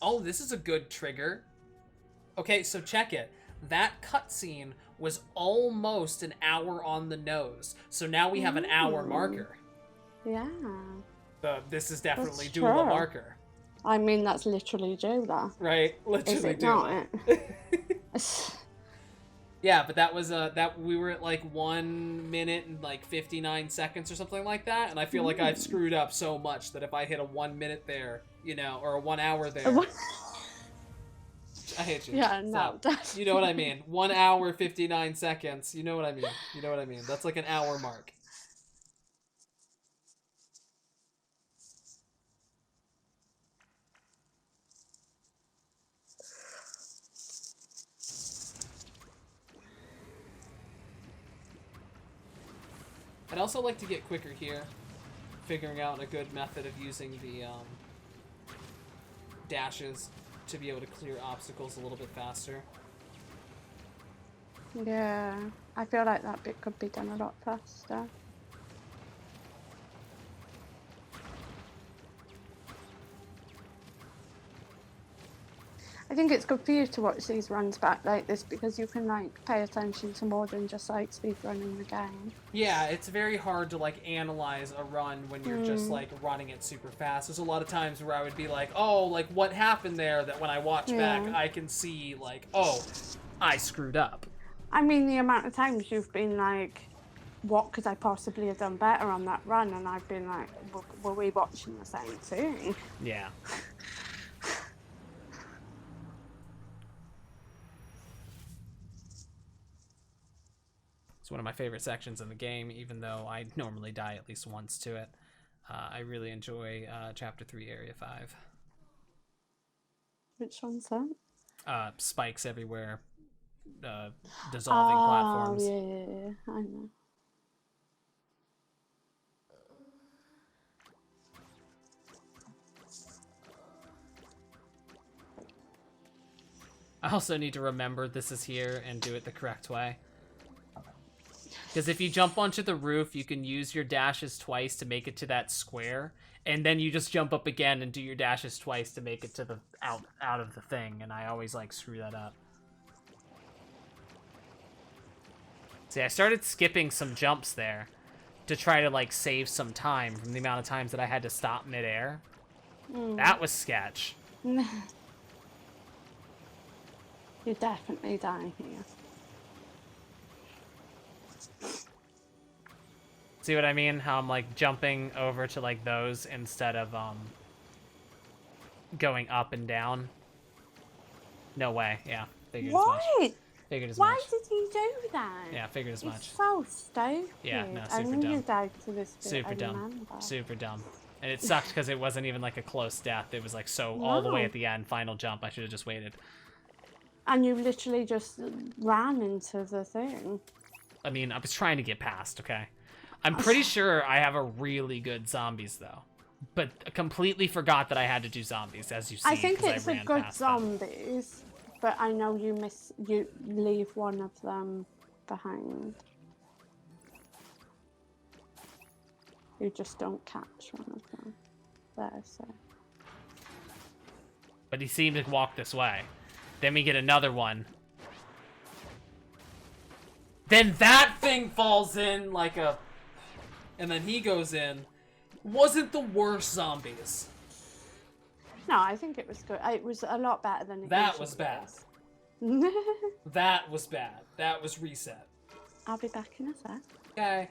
Oh, this is a good trigger. Okay, so check it. That cutscene was almost an hour on the nose. So now we have an hour marker. Yeah. This is definitely That's doable true. marker. I mean, that's literally Dula. Right? Literally Is it doable. not? Yeah, but that was that we were at like 1 minute and like 59 seconds or something like that, and I feel like I've screwed up so much that if I hit a 1 minute there, you know, or a 1 hour there, I hate you. Yeah, Stop. no. You know what I mean? 1 hour 59 seconds. You know what I mean? You know what I mean? That's like an hour mark. I'd also like to get quicker here, figuring out a good method of using the dashes to be able to clear obstacles a little bit faster. Yeah, I feel like that bit could be done a lot faster. I think it's good for you to watch these runs back like this because you can like pay attention to more than just like speedrunning the game. Yeah, it's very hard to like analyze a run when you're just like running it super fast. There's a lot of times where I would be like, oh, like what happened there, that when I watch back I can see like, oh, I screwed up. I mean, the amount of times you've been like, what could I possibly have done better on that run? And I've been like, were we watching the same thing? Yeah. It's one of my favorite sections in the game, even though I normally die at least once to it. I really enjoy Chapter 3, Area 5. Which one's that? Spikes everywhere, dissolving platforms. Yeah, I know. I also need to remember this is here and do it the correct way. Because if you jump onto the roof, you can use your dashes twice to make it to that square, and then you just jump up again and do your dashes twice to make it to the out of the thing, and I always like screw that up. See, I started skipping some jumps there to try to like save some time from the amount of times that I had to stop midair. That was sketch. You definitely die here. See what I mean? How I'm like jumping over to like those instead of going up and down. No way. Yeah, figured as much. Figured as much. Why did he do that? Yeah, figured as much. It's so stupid. Yeah, no, I super knew dumb. you died to this bit. Super I dumb. remember. Super dumb. And it sucked because it wasn't even like a close death. It was like all the way at the end, final jump. I should have just waited. And you literally just ran into the thing. I mean, I was trying to get past, okay? I'm pretty sure I have a really good zombies, though. But I completely forgot that I had to do zombies, as you see. I think it's I a good zombies, but I know you leave one of them behind. You just don't catch one of them. There, so. But he seemed to walk this way. Then we get another one. Then that thing falls in like a... And then he goes in. Wasn't the worst zombies. No, I think it was good. It was a lot better than it That was bad. That was bad. That was reset. I'll be back in a sec. Okay.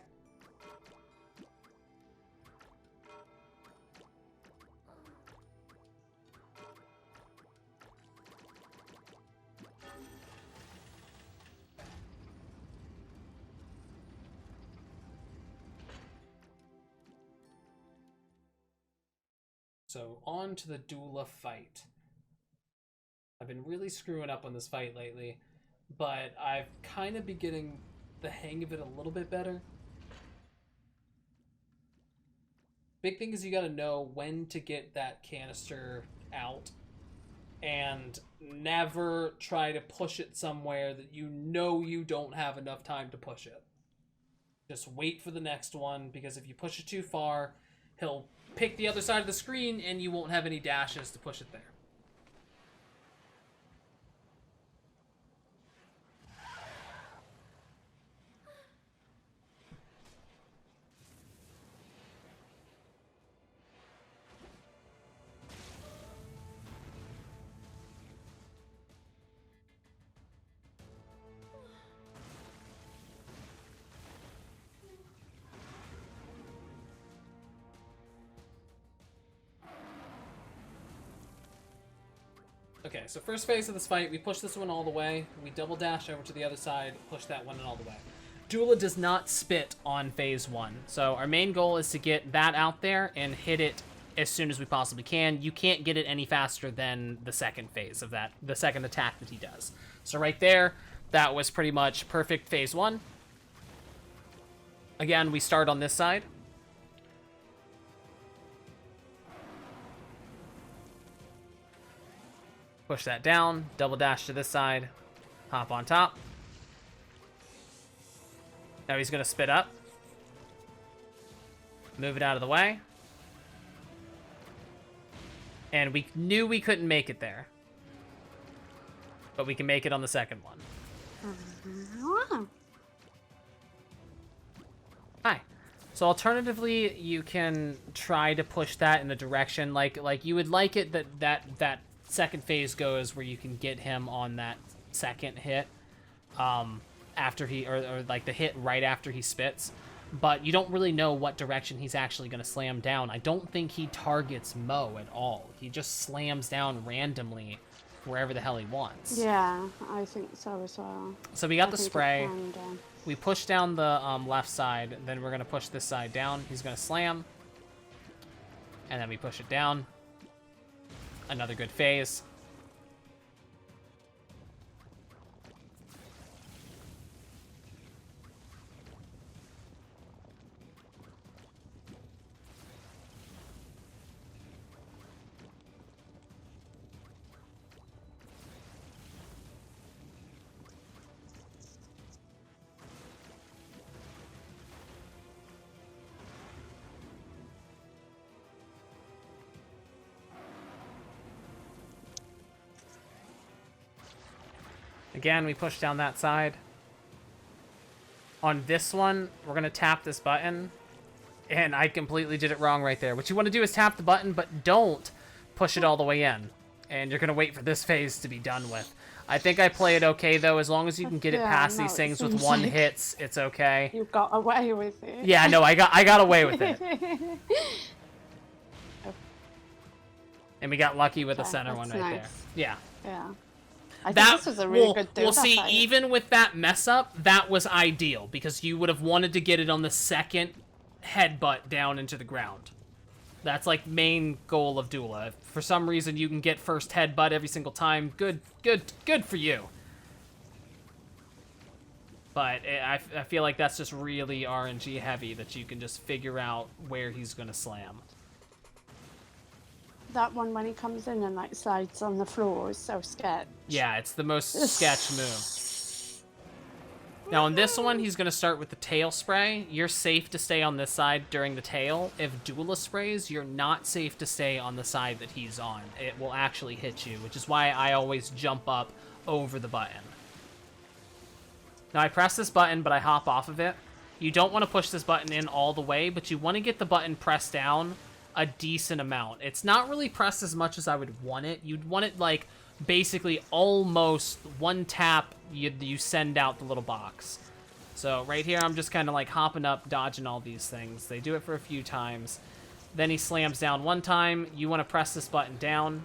So, on to the doula fight. I've been really screwing up on this fight lately, but I've kind of been getting the hang of it a little bit better. Big thing is you gotta know when to get that canister out, and never try to push it somewhere that you know you don't have enough time to push it. Just wait for the next one, because if you push it too far, he'll pick the other side of the screen and you won't have any dashes to push it there. Okay, so first phase of this fight, we push this one all the way. We double dash over to the other side, push that one all the way. Doula does not spit on phase 1. So our main goal is to get that out there and hit it as soon as we possibly can. You can't get it any faster than the second phase of that, the second attack that he does. So right there, that was pretty much perfect phase 1. Again, we start on this side. Push that down, double dash to this side, hop on top. Now he's gonna spit up. Move it out of the way. And we knew we couldn't make it there. but we can make it on the second one. Hi. So alternatively, you can try to push that in the direction like you would like it that second phase goes where you can get him on that second hit after he or like the hit right after he spits, but you don't really know what direction he's actually going to slam down. I don't think he targets Mo at all. He just slams down randomly wherever the hell he wants. Yeah, I think so as well. So we got the spray. We push down the left side, then we're going to push this side down. He's going to slam. And then we push it down. Another good phase. Again, we push down that side. On this one, we're going to tap this button. And I completely did it wrong right there. What you want to do is tap the button, but don't push it all the way in. And you're going to wait for this phase to be done with. I think I play it okay, though. As long as you can get it past these things with one hit, it's okay. You got away with it. Yeah, no, I got away with it. And we got lucky with the center one right there. Yeah. Yeah. I think this was a really good We'll see, even with that mess up, that was ideal, because you would have wanted to get it on the second headbutt down into the ground. That's like main goal of Dula. If for some reason you can get first headbutt every single time, good for you. But I feel like that's just really RNG heavy, that you can just figure out where he's going to slam. That one when he comes in and like slides on the floor is so sketch. Yeah, it's the most sketch move. Now on this one, he's going to start with the tail spray. You're safe to stay on this side during the tail. If Dula sprays, you're not safe to stay on the side that he's on. It will actually hit you, which is why I always jump up over the button. Now I press this button, but I hop off of it. You don't want to push this button in all the way, but you want to get the button pressed down a decent amount. It's not really pressed as much as I would want it. You'd want it like basically almost one tap, you send out the little box. So right here, I'm just kind of like hopping up, dodging all these things. They do it for a few times. Then he slams down one time. You want to press this button down,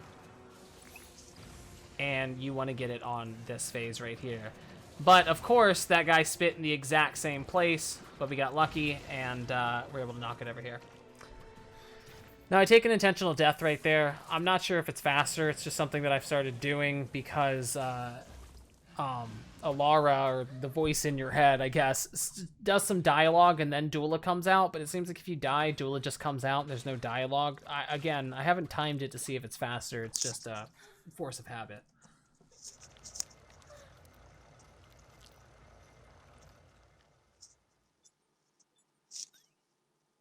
and you want to get it on this phase right here. But of course, that guy spit in the exact same place, but we got lucky, and we're able to knock it over here. Now, I take an intentional death right there. I'm not sure if it's faster. It's just something that I've started doing because Alara, or the voice in your head, I guess, does some dialogue and then Dula comes out. But it seems like if you die, Dula just comes out and there's no dialogue. Again, I haven't timed it to see if it's faster. It's just a force of habit.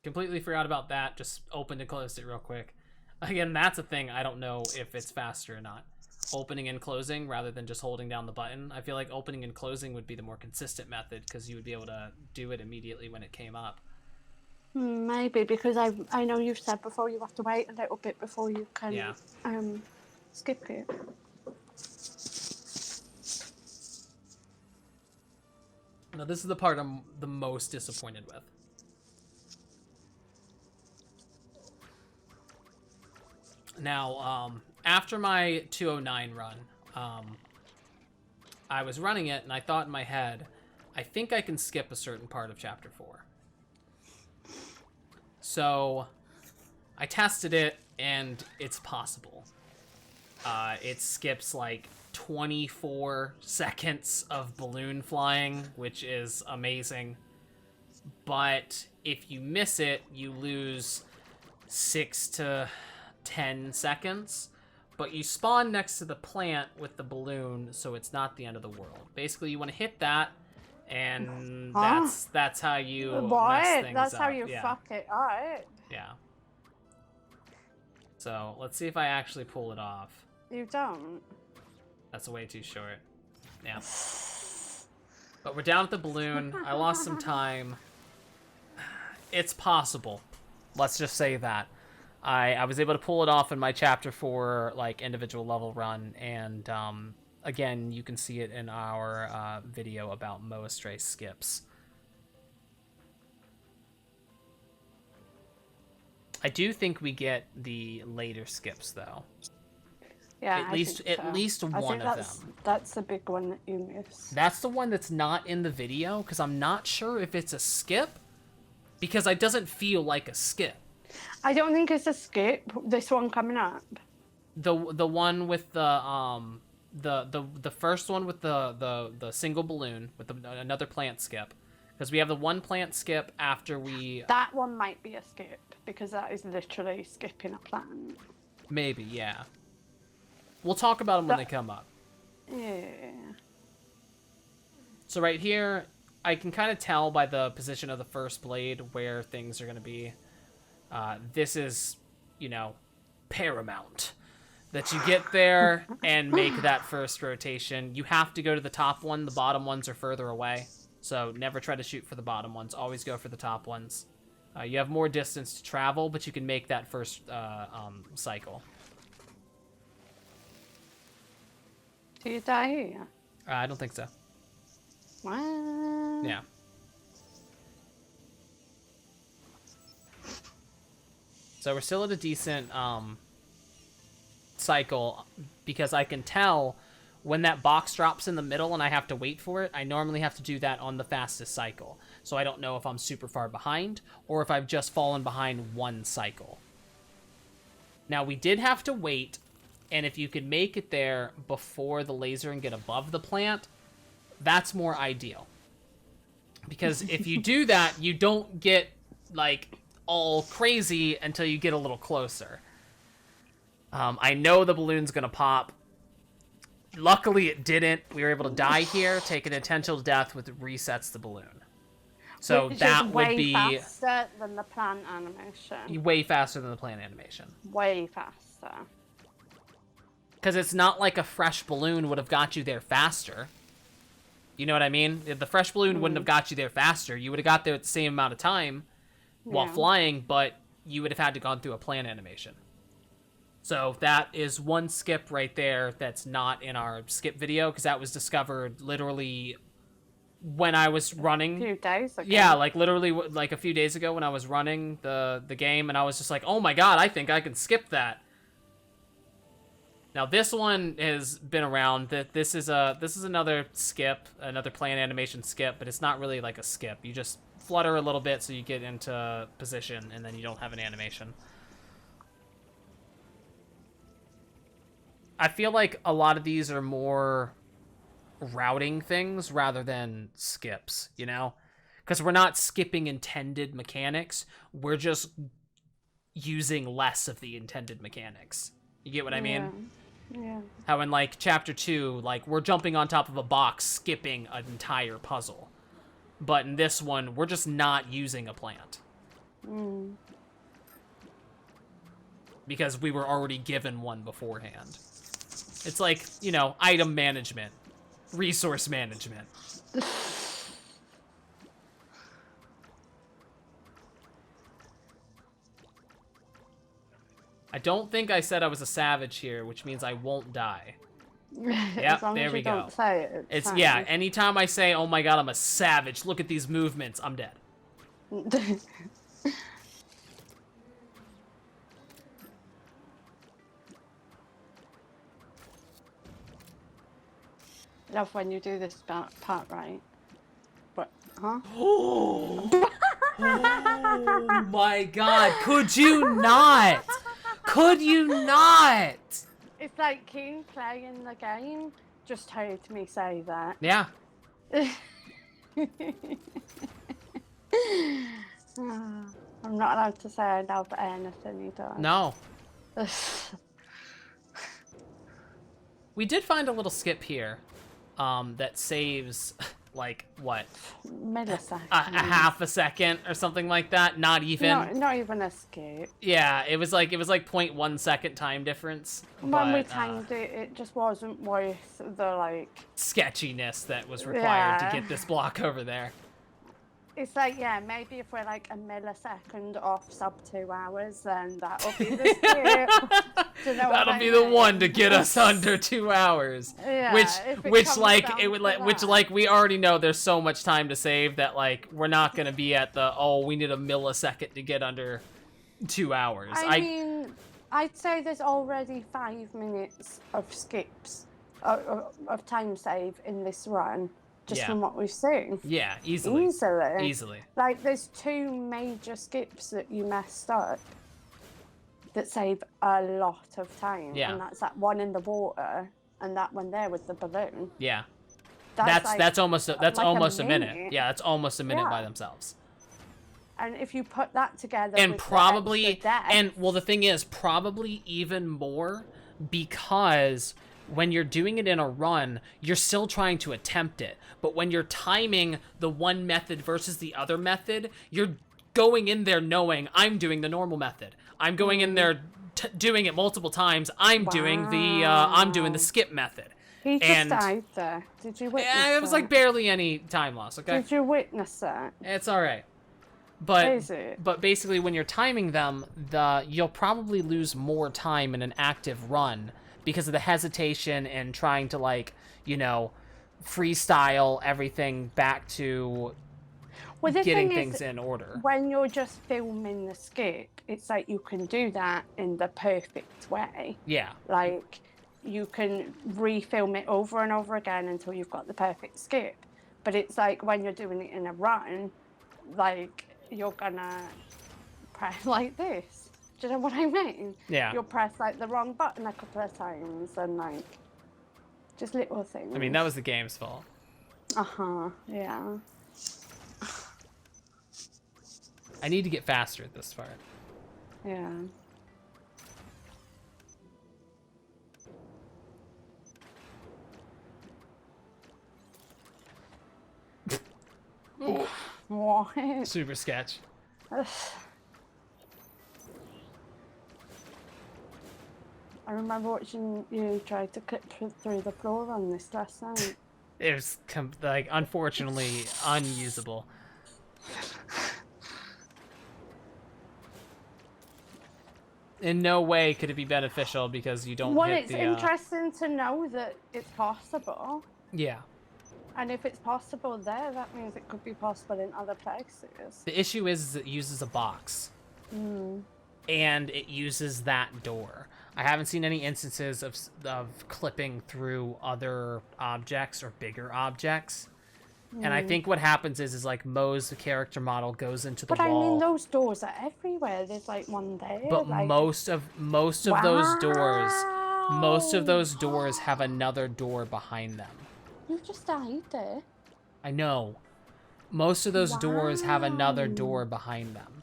Completely forgot about that. Just opened and closed it real quick. Again, that's a thing. I don't know if it's faster or not. Opening and closing rather than just holding down the button. I feel like opening and closing would be the more consistent method because you would be able to do it immediately when it came up. Maybe, because I know you've said before you have to wait a little bit before you can skip it. Now, this is the part I'm the most disappointed with. Now, after my 209 run, I was running it, and I thought in my head, I think I can skip a certain part of Chapter 4. So, I tested it, and it's possible. It skips, like, 24 seconds of balloon flying, which is amazing. But if you miss it, you lose 6 to 10 seconds, but you spawn next to the plant with the balloon, so it's not the end of the world. Basically, you want to hit that, and that's how you mess things that's up. how you fuck it up. Yeah. So let's see if I actually pull it off. You don't. That's way too short. Yeah. But we're down at the balloon. I lost some time. It's possible. Let's just say that. I was able to pull it off in my chapter 4 like individual level run, and again, you can see it in our video about Astray skips. I do think we get the later skips though. Yeah, at least one of them. That's the big one that you miss. That's the one that's not in the video because I'm not sure if it's a skip, because it doesn't feel like a skip. I don't think it's a skip. This one coming up. The one with the first one with the single balloon with another plant skip, because we have the one plant skip after we. That one might be a skip because that is literally skipping a plant. Maybe, yeah. We'll talk about them when they come up. Yeah. So right here, I can kind of tell by the position of the first blade where things are going to be. This is, you know, paramount. That you get there and make that first rotation. You have to go to the top one. The bottom ones are further away. So never try to shoot for the bottom ones. Always go for the top ones. You have more distance to travel, but you can make that first cycle. Do you die here? I don't think so. What? Yeah. So we're still at a decent cycle, because I can tell when that box drops in the middle and I have to wait for it. I normally have to do that on the fastest cycle. So I don't know if I'm super far behind or if I've just fallen behind one cycle. Now we did have to wait, and if you could make it there before the laser and get above the plant, that's more ideal. Because if you do that, you don't get like all crazy until you get a little closer. I know the balloon's gonna pop. Luckily it didn't. We were able to die here, take an intentional death, which resets the balloon. So Which that is would be way faster than the plant animation. way faster than the plant animation. Way faster. Because it's not like a fresh balloon would have got you there faster. You know what I mean? If the fresh balloon wouldn't have got you there faster, you would have got there at the same amount of time while flying, but you would have had to gone through a plant animation. So that is one skip right there that's not in our skip video, because that was discovered literally when I was running. A few days ago. Yeah, like literally like a few days ago when I was running the game, and I was just like, oh my god, I think I can skip that. Now this one has been around. This is another skip, another plant animation skip, but it's not really like a skip. You just flutter a little bit so you get into position, and then you don't have an animation. I feel like a lot of these are more routing things rather than skips, you know? Because we're not skipping intended mechanics. We're just using less of the intended mechanics. You get what I mean? Yeah. How in, like, Chapter 2, like, we're jumping on top of a box, skipping an entire puzzle. But in this one, we're just not using a plant. Because we were already given one beforehand. It's like, you know, item management, resource management. I don't think I said I was a savage here, which means I won't die. Yep, there we go. Don't say it, it's yeah, anytime I say, oh my god, I'm a savage, look at these movements, I'm dead. Love when you do this part right. But, huh? Oh my god, could you not? Could you not? It's like Keen playing the game just heard me say that. Yeah. I'm not allowed to say I love anything he does. No. We did find a little skip here that saves like what? Millisecond. A half a second or something like that. Not even. Not even a skip. Yeah, it was like 0.1 second time difference. When we timed it, it just wasn't worth the like sketchiness that was required to Yeah. get this block over there. It's like, yeah, maybe if we're like a millisecond off sub 2 hours, then that'll be the skip. Do you know what That'll I be the mean? one to get us under 2 hours. Yeah, if it which comes like down it would to like which that. like we already know there's so much time to save that like we're not gonna be at the we need a millisecond to get under 2 hours. I mean, I'd say there's already 5 minutes of skips of time save in this run, just Yeah. from what we've seen. Yeah, easily. Easily. Like, there's 2 major skips that you messed up that save a lot of time. Yeah. And that's that one in the water and that one there with the balloon. Yeah. That's almost a minute. minute. Yeah, that's almost a minute by Yeah. themselves. And if you put that together And with probably the extra deaths, and well the thing is probably even more because when you're doing it in a run, you're still trying to attempt it. But when you're timing the one method versus the other method, you're going in there knowing I'm doing the normal method. I'm going in there doing it multiple times. I'm doing the skip method. he just and- died there. Did you witness It was that? like barely any time loss, okay? Did you witness that? It's all right. But Is it? but basically when you're timing them, you'll probably lose more time in an active run because of the hesitation and trying to like, freestyle everything back to Well, the getting thing things is, in order. when you're just filming the skip, it's like you can do that in the perfect way. Yeah. Like, you can refilm it over and over again until you've got the perfect skip. But it's like when you're doing it in a run, like, you're gonna press like this. Do you know what I mean? Yeah. You'll press like the wrong button a couple of times and like just little things. I mean, that was the game's fault. Yeah. I need to get faster at this part. Yeah. What? Super sketch. I remember watching you try to clip through the floor on this last night. It was unfortunately unusable. In no way could it be beneficial because you don't Well, hit it's the interesting to know that it's possible. yeah. And if it's possible there, that means it could be possible in other places. The issue is it uses a box. And it uses that door. I haven't seen any instances of clipping through other objects or bigger objects. And I think what happens is like Moe's character model goes into the But I wall. mean, those doors are everywhere. There's like one there. But like... most of those doors have another door behind them. You just died there. I know. Most of those doors have another door behind them.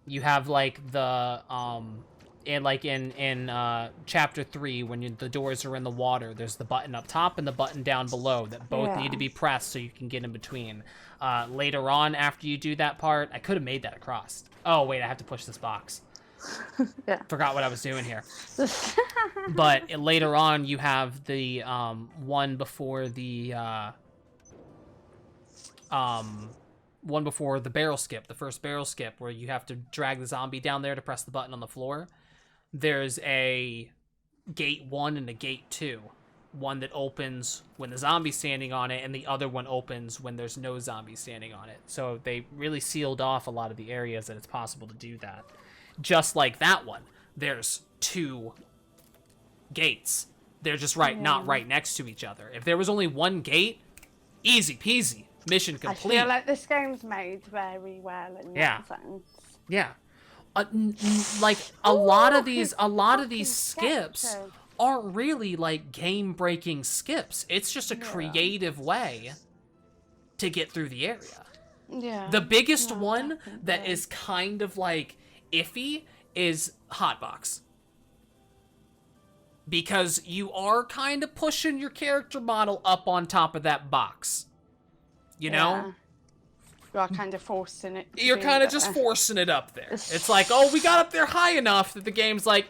You have like the in chapter 3 when the doors are in the water, there's the button up top and the button down below that both need to be pressed so you can get in between. Later on after you do that part, I could have made that across. Oh wait, I have to push this box. Yeah. Forgot what I was doing here. But later on you have the one before the barrel skip, the first barrel skip, where you have to drag the zombie down there to press the button on the floor. There's a gate 1 and a gate 2. One that opens when the zombie's standing on it, and the other one opens when there's no zombie standing on it. So they really sealed off a lot of the areas that it's possible to do that. Just like that one, there's 2 gates. They're just not right next to each other. If there was only one gate, easy peasy. Mission complete. I feel like this game's made very well in that sense. Yeah. Like a lot of these skips sketches. aren't really like game-breaking skips. It's just a creative way to get through the area. Yeah. The biggest one that is kind of like iffy is Hotbox. because you are kind of pushing your character model up on top of that box. You know? You are kind of forcing it. You're kind of just forcing it up there. It's like, oh, we got up there high enough that the game's like,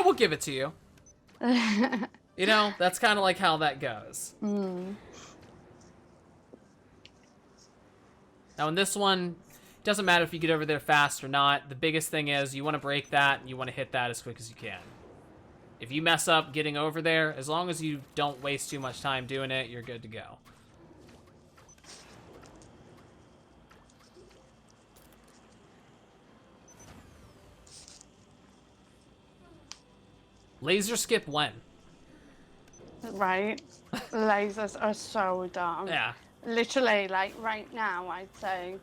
we'll give it to you. You know, that's kind of like how that goes. Now in this one, it doesn't matter if you get over there fast or not. The biggest thing is you want to break that and you want to hit that as quick as you can. If you mess up getting over there, as long as you don't waste too much time doing it, you're good to go. Laser skip when? Right. Lasers are so dumb. Yeah. Literally, like right now, I'd say,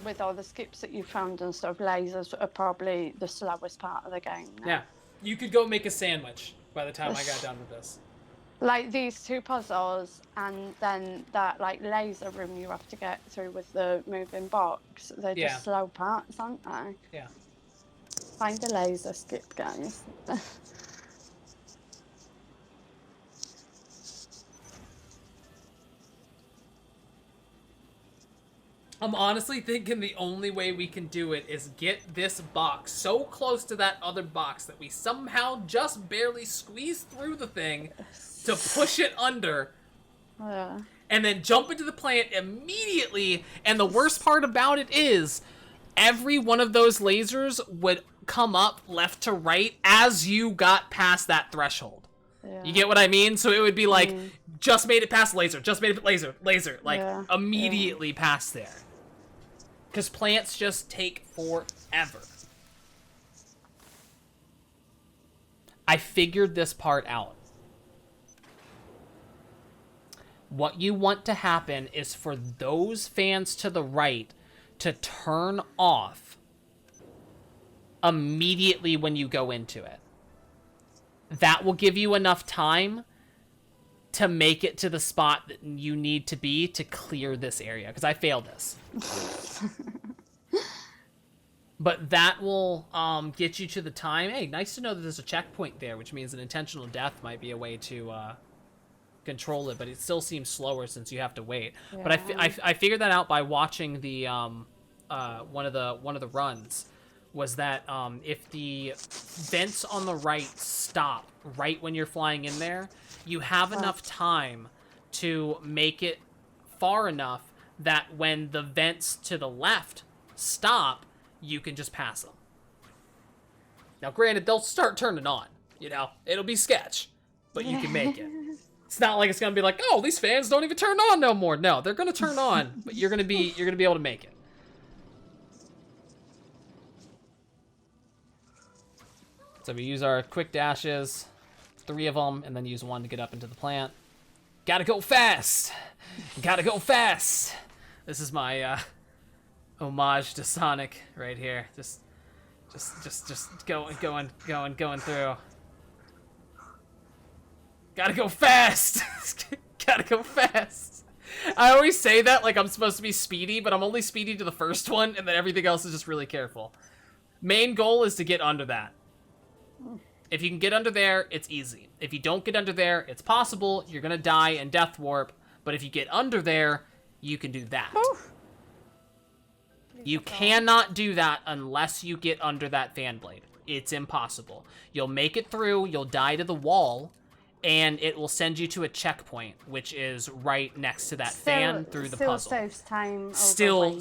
with all the skips that you found and stuff, lasers are probably the slowest part of the game now. Yeah. You could go make a sandwich by the time I got done with this. Like these two puzzles and then that like laser room you have to get through with the moving box. They're just slow parts, aren't they? Yeah. Find the laser skip, guys. I'm honestly thinking the only way we can do it is get this box so close to that other box that we somehow just barely squeeze through the thing to push it under. And then jump into the plant immediately. And the worst part about it is every one of those lasers would come up left to right as you got past that threshold. You get what I mean? So it would be like, just made it past laser, just made it laser, like immediately past there. Because plants just take forever. I figured this part out. What you want to happen is for those fans to the right to turn off immediately when you go into it. That will give you enough time to make it to the spot that you need to be to clear this area. Because I failed this. But that will get you to the time. Hey, nice to know that there's a checkpoint there, which means an intentional death might be a way to control it. But it still seems slower since you have to wait. Yeah. But I figured that out by watching the one of the runs. Was that if the vents on the right stop right when you're flying in there, you have enough time to make it far enough that when the vents to the left stop, you can just pass them. Now, granted, they'll start turning on. You know, it'll be sketch, but you can make it. It's not like it's gonna be like, oh, these fans don't even turn on no more. No, they're gonna turn on, but you're gonna be able to make it. So we use our quick dashes, 3 of them, and then use 1 to get up into the plant. Gotta go fast! Gotta go fast! This is my homage to Sonic right here. Just going through. Gotta go fast! Gotta go fast! I always say that like I'm supposed to be speedy, but I'm only speedy to the first one, and then everything else is just really careful. Main goal is to get under that. If you can get under there, it's easy. If you don't get under there, it's possible. You're going to die in Death Warp. But if you get under there, you can do that. Oof. You cannot do that unless you get under that fan blade. It's impossible. You'll make it through, you'll die to the wall, and it will send you to a checkpoint, which is right next to that fan through the puzzle. Still saves time over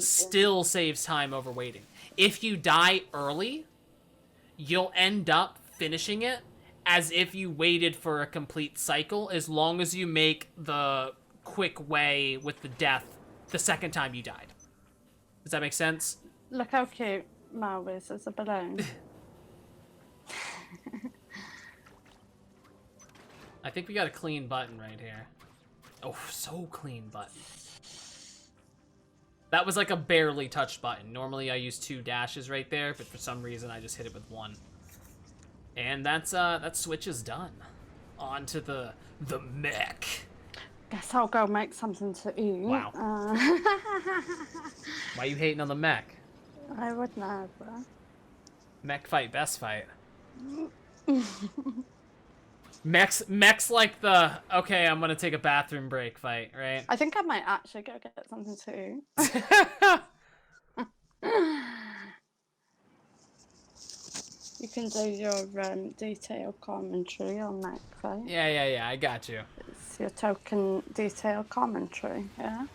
Still saves time over waiting. If you die early, you'll end up finishing it as if you waited for a complete cycle, as long as you make the quick way with the death the second time you died. Does that make sense? Look how cute Mal is as a balloon. I think we got a clean button right here. Oh, so clean button. That was like a barely touched button. Normally I use 2 dashes right there, but for some reason I just hit it with 1. And that's that switch is done. On to the mech. Guess I'll go make something to eat. Wow. Why are you hating on the mech? I would never. Mech fight, best fight. Mech's like the, okay, I'm gonna take a bathroom break fight, right? I think I might actually go get something too. You can do your detailed commentary on that fight. Yeah, I got you. It's your token detailed commentary, yeah?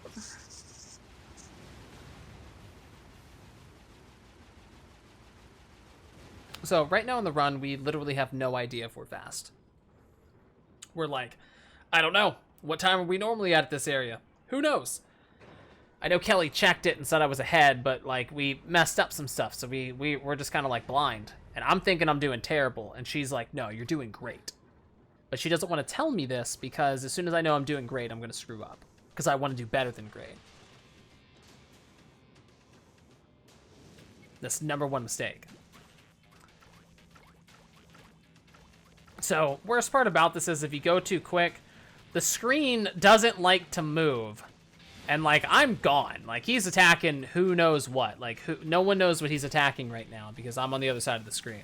So right now in the run, we literally have no idea if we're fast. We're like, I don't know. What time are we normally at this area? Who knows? I know Kelly checked it and said I was ahead, but like we messed up some stuff, so we're just kind of like blind. And I'm thinking I'm doing terrible, and she's like, no, you're doing great. But she doesn't want to tell me this because as soon as I know I'm doing great, I'm going to screw up. Because I want to do better than great. That's #1 mistake. So, worst part about this is if you go too quick, the screen doesn't like to move. And, like, I'm gone. Like, he's attacking who knows what. Like, no one knows what he's attacking right now because I'm on the other side of the screen.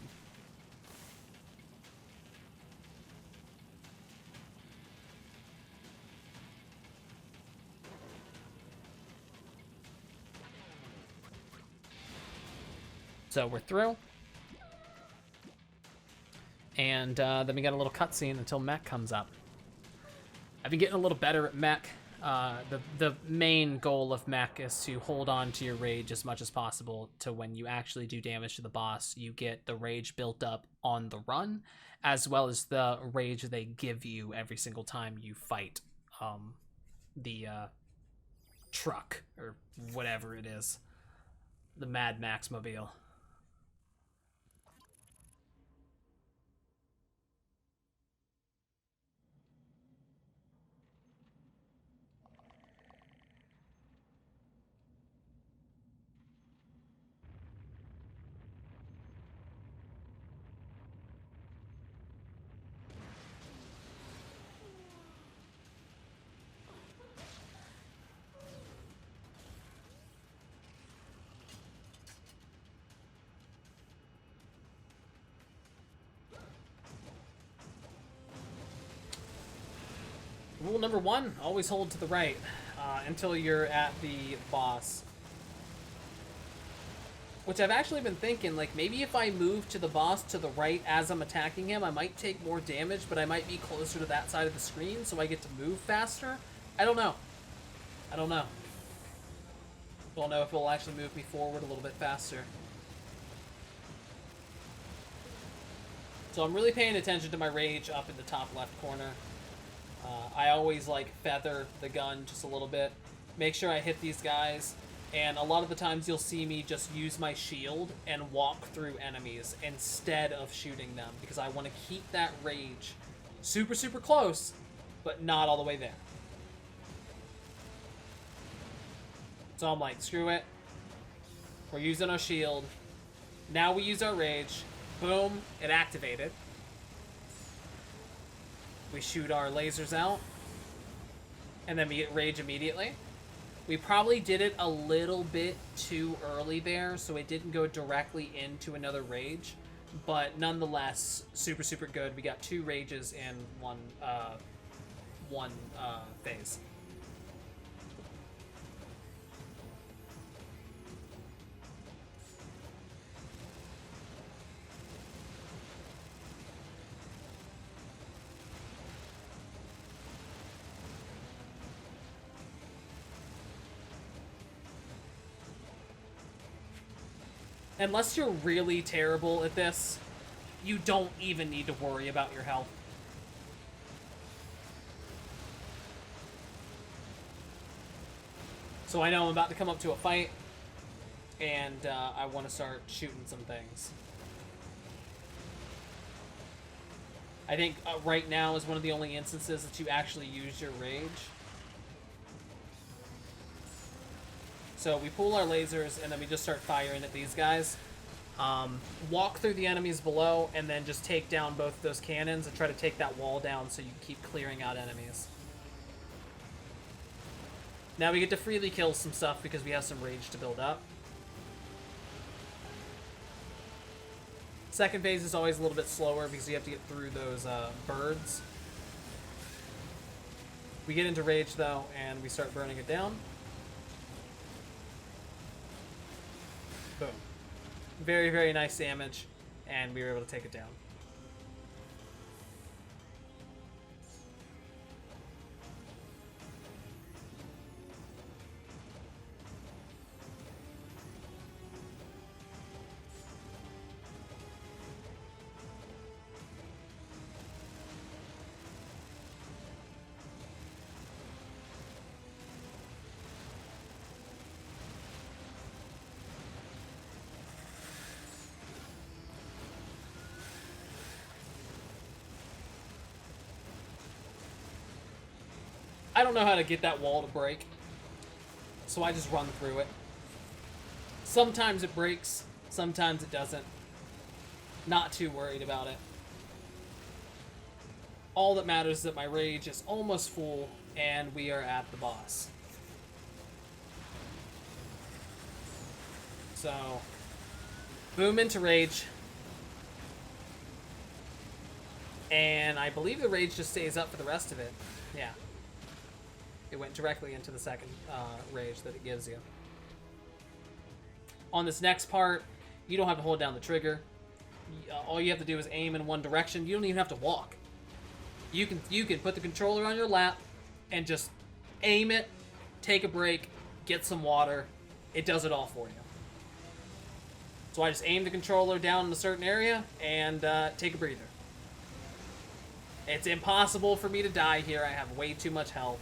So, we're through. And then we got a little cutscene until mech comes up. I've been getting a little better at mech. The main goal of mech is to hold on to your rage as much as possible to when you actually do damage to the boss, you get the rage built up on the run, as well as the rage they give you every single time you fight the truck, or whatever it is. The Mad Max mobile. Rule #1, always hold to the right until you're at the boss. Which I've actually been thinking, like, maybe if I move to the boss to the right as I'm attacking him, I might take more damage, but I might be closer to that side of the screen, so I get to move faster. I don't know. I don't know. Don't know if it'll actually move me forward a little bit faster. So I'm really paying attention to my rage up in the top left corner. I always, like, feather the gun just a little bit. Make sure I hit these guys. And a lot of the times you'll see me just use my shield and walk through enemies instead of shooting them. Because I want to keep that rage super, super close, but not all the way there. So I'm like, screw it. We're using our shield. Now we use our rage. Boom, it activated. We shoot our lasers out, and then we get rage immediately. We probably did it a little bit too early there, so it didn't go directly into another rage, but nonetheless, super, super good. We got 2 rages in one phase. Unless you're really terrible at this, you don't even need to worry about your health. So I know I'm about to come up to a fight, and I want to start shooting some things. I think right now is one of the only instances that you actually use your rage. So we pull our lasers, and then we just start firing at these guys. Walk through the enemies below, and then just take down both those cannons and try to take that wall down so you can keep clearing out enemies. Now we get to freely kill some stuff because we have some rage to build up. Second phase is always a little bit slower because you have to get through those birds. We get into rage though, and we start burning it down. Boom. Very, very nice damage, and we were able to take it down. I don't know how to get that wall to break, so I just run through it. Sometimes it breaks, sometimes it doesn't. Not too worried about it. All that matters is that my rage is almost full, and we are at the boss. So, boom into rage. And I believe the rage just stays up for the rest of it. Yeah. It went directly into the second rage that it gives you. On this next part, you don't have to hold down the trigger. All you have to do is aim in one direction. You don't even have to walk. You can put the controller on your lap and just aim it, take a break, get some water. It does it all for you. So I just aim the controller down in a certain area and take a breather. It's impossible for me to die here. I have way too much health.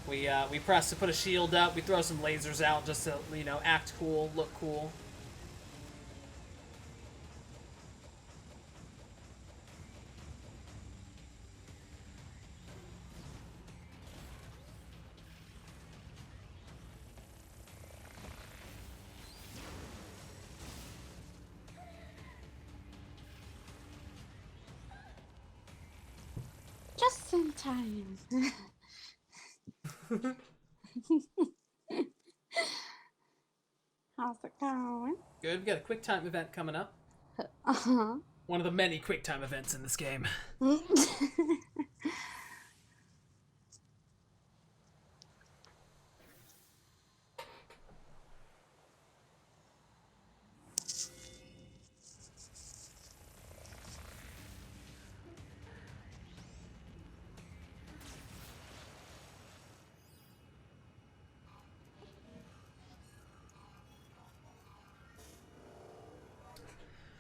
We press to put a shield up. We throw some lasers out just to, you know, act cool, look cool. Just in time. How's it going? Good. We've got a quick time event coming up. Uh-huh. One of the many quick time events in this game.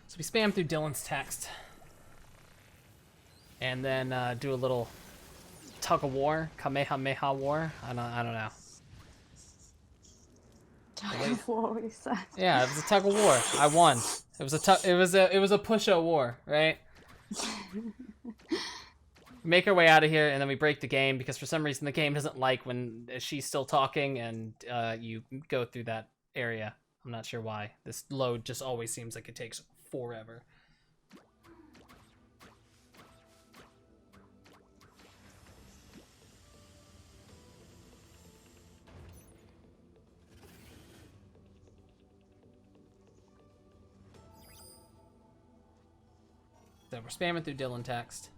So we spam through Dylan's text, and then do a little tug of war, Kamehameha war. I don't know. Tug of war, you said. Yeah, it was a tug of war. I won. It was a push-o war, right? Make our way out of here, and then we break the game because for some reason the game doesn't like when she's still talking and you go through that area. I'm not sure why. This load just always seems like it takes forever. So we're spamming through Dylan text.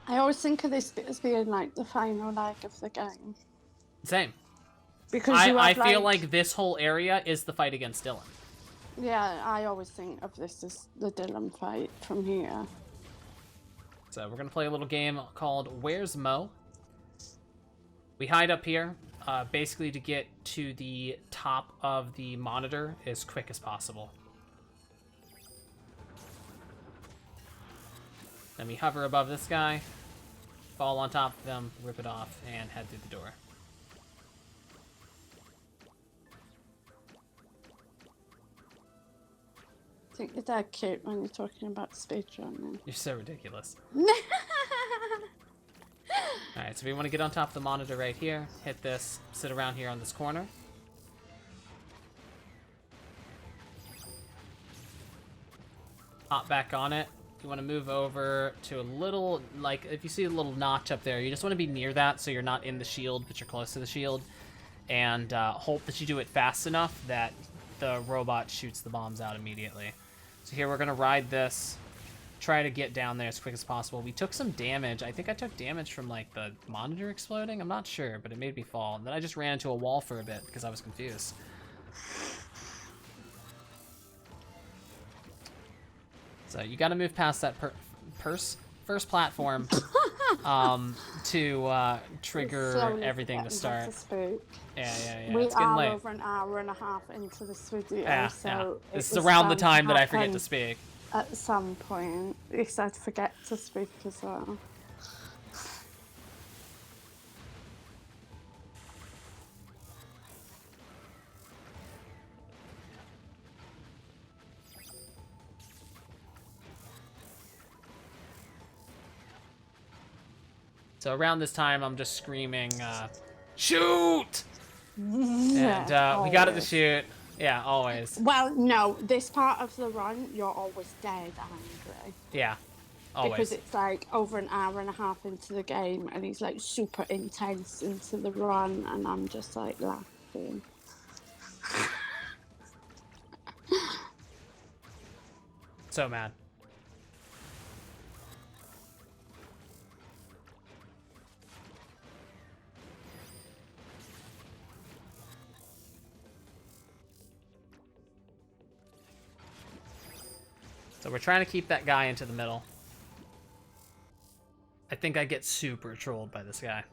I always think of this bit as being like the final leg of the game. Same. Because I feel like this whole area is the fight against Dylan. Yeah, I always think of this as the Dylan fight from here. So we're gonna play a little game called Where's Mo? We hide up here, basically to get to the top of the monitor as quick as possible. Then we hover above this guy, fall on top of them, rip it off, and head through the door. I think you're dead cute when you're talking about speedrunning. You're so ridiculous. Alright, so we want to get on top of the monitor right here, hit this, sit around here on this corner. Hop back on it. You want to move over to a little, like, if you see a little notch up there, you just want to be near that so you're not in the shield, but you're close to the shield. And hope that you do it fast enough that the robot shoots the bombs out immediately. So here we're gonna ride this, try to get down there as quick as possible. We took some damage. I think I took damage from like the monitor exploding. I'm not sure, but it made me fall. And then I just ran into a wall for a bit because I was confused. So you got to move past that first platform to trigger everything to start. Yeah. We It's getting are late. over an hour and a half into this video, Yeah. so This is around the time that I forget to speak. At some point, because I'd forget to speak as well. So around this time, I'm just screaming, shoot! And we got it to shoot. Yeah, always. Well, no, this part of the run, you're always dead angry. Yeah, always. Because it's like over an hour and a half into the game, and he's like super intense into the run, and I'm just like laughing. So mad. So we're trying to keep that guy into the middle. I think I get super trolled by this guy.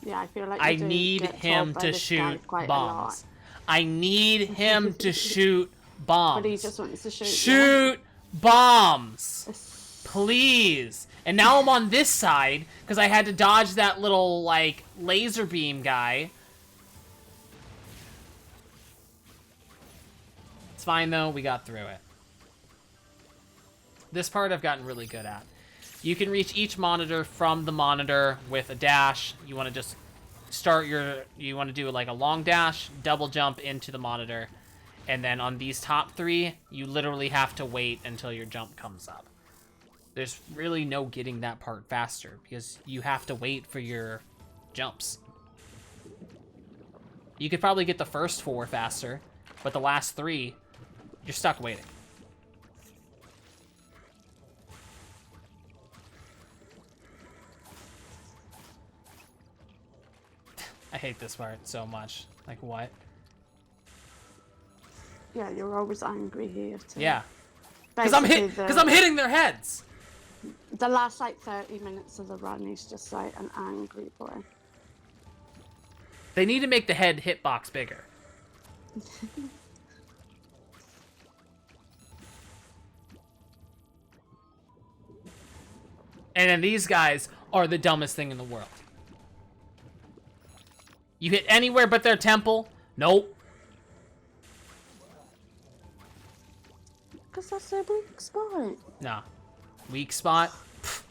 Yeah, I feel like I need him to shoot bombs. I need him to shoot bombs. But he just wants to shoot. Shoot bombs! Please! And now I'm on this side, because I had to dodge that little, like, laser beam guy. It's fine, though. We got through it. This part I've gotten really good at. You can reach each monitor from the monitor with a dash. You want to just start you want to do like a long dash, double jump into the monitor. And then on these top three, you literally have to wait until your jump comes up. There's really no getting that part faster because you have to wait for your jumps. You could probably get the first 4 faster, but the last 3, you're stuck waiting. I hate this part so much. Like, what? Yeah, you're always angry here too. Yeah. Because I'm hitting their heads. The last like 30 minutes of the run is just like an angry boy. They need to make the head hitbox bigger. And then these guys are the dumbest thing in the world. You hit anywhere but their temple? Nope. Because that's their weak spot. Nah. Weak spot? Pfft.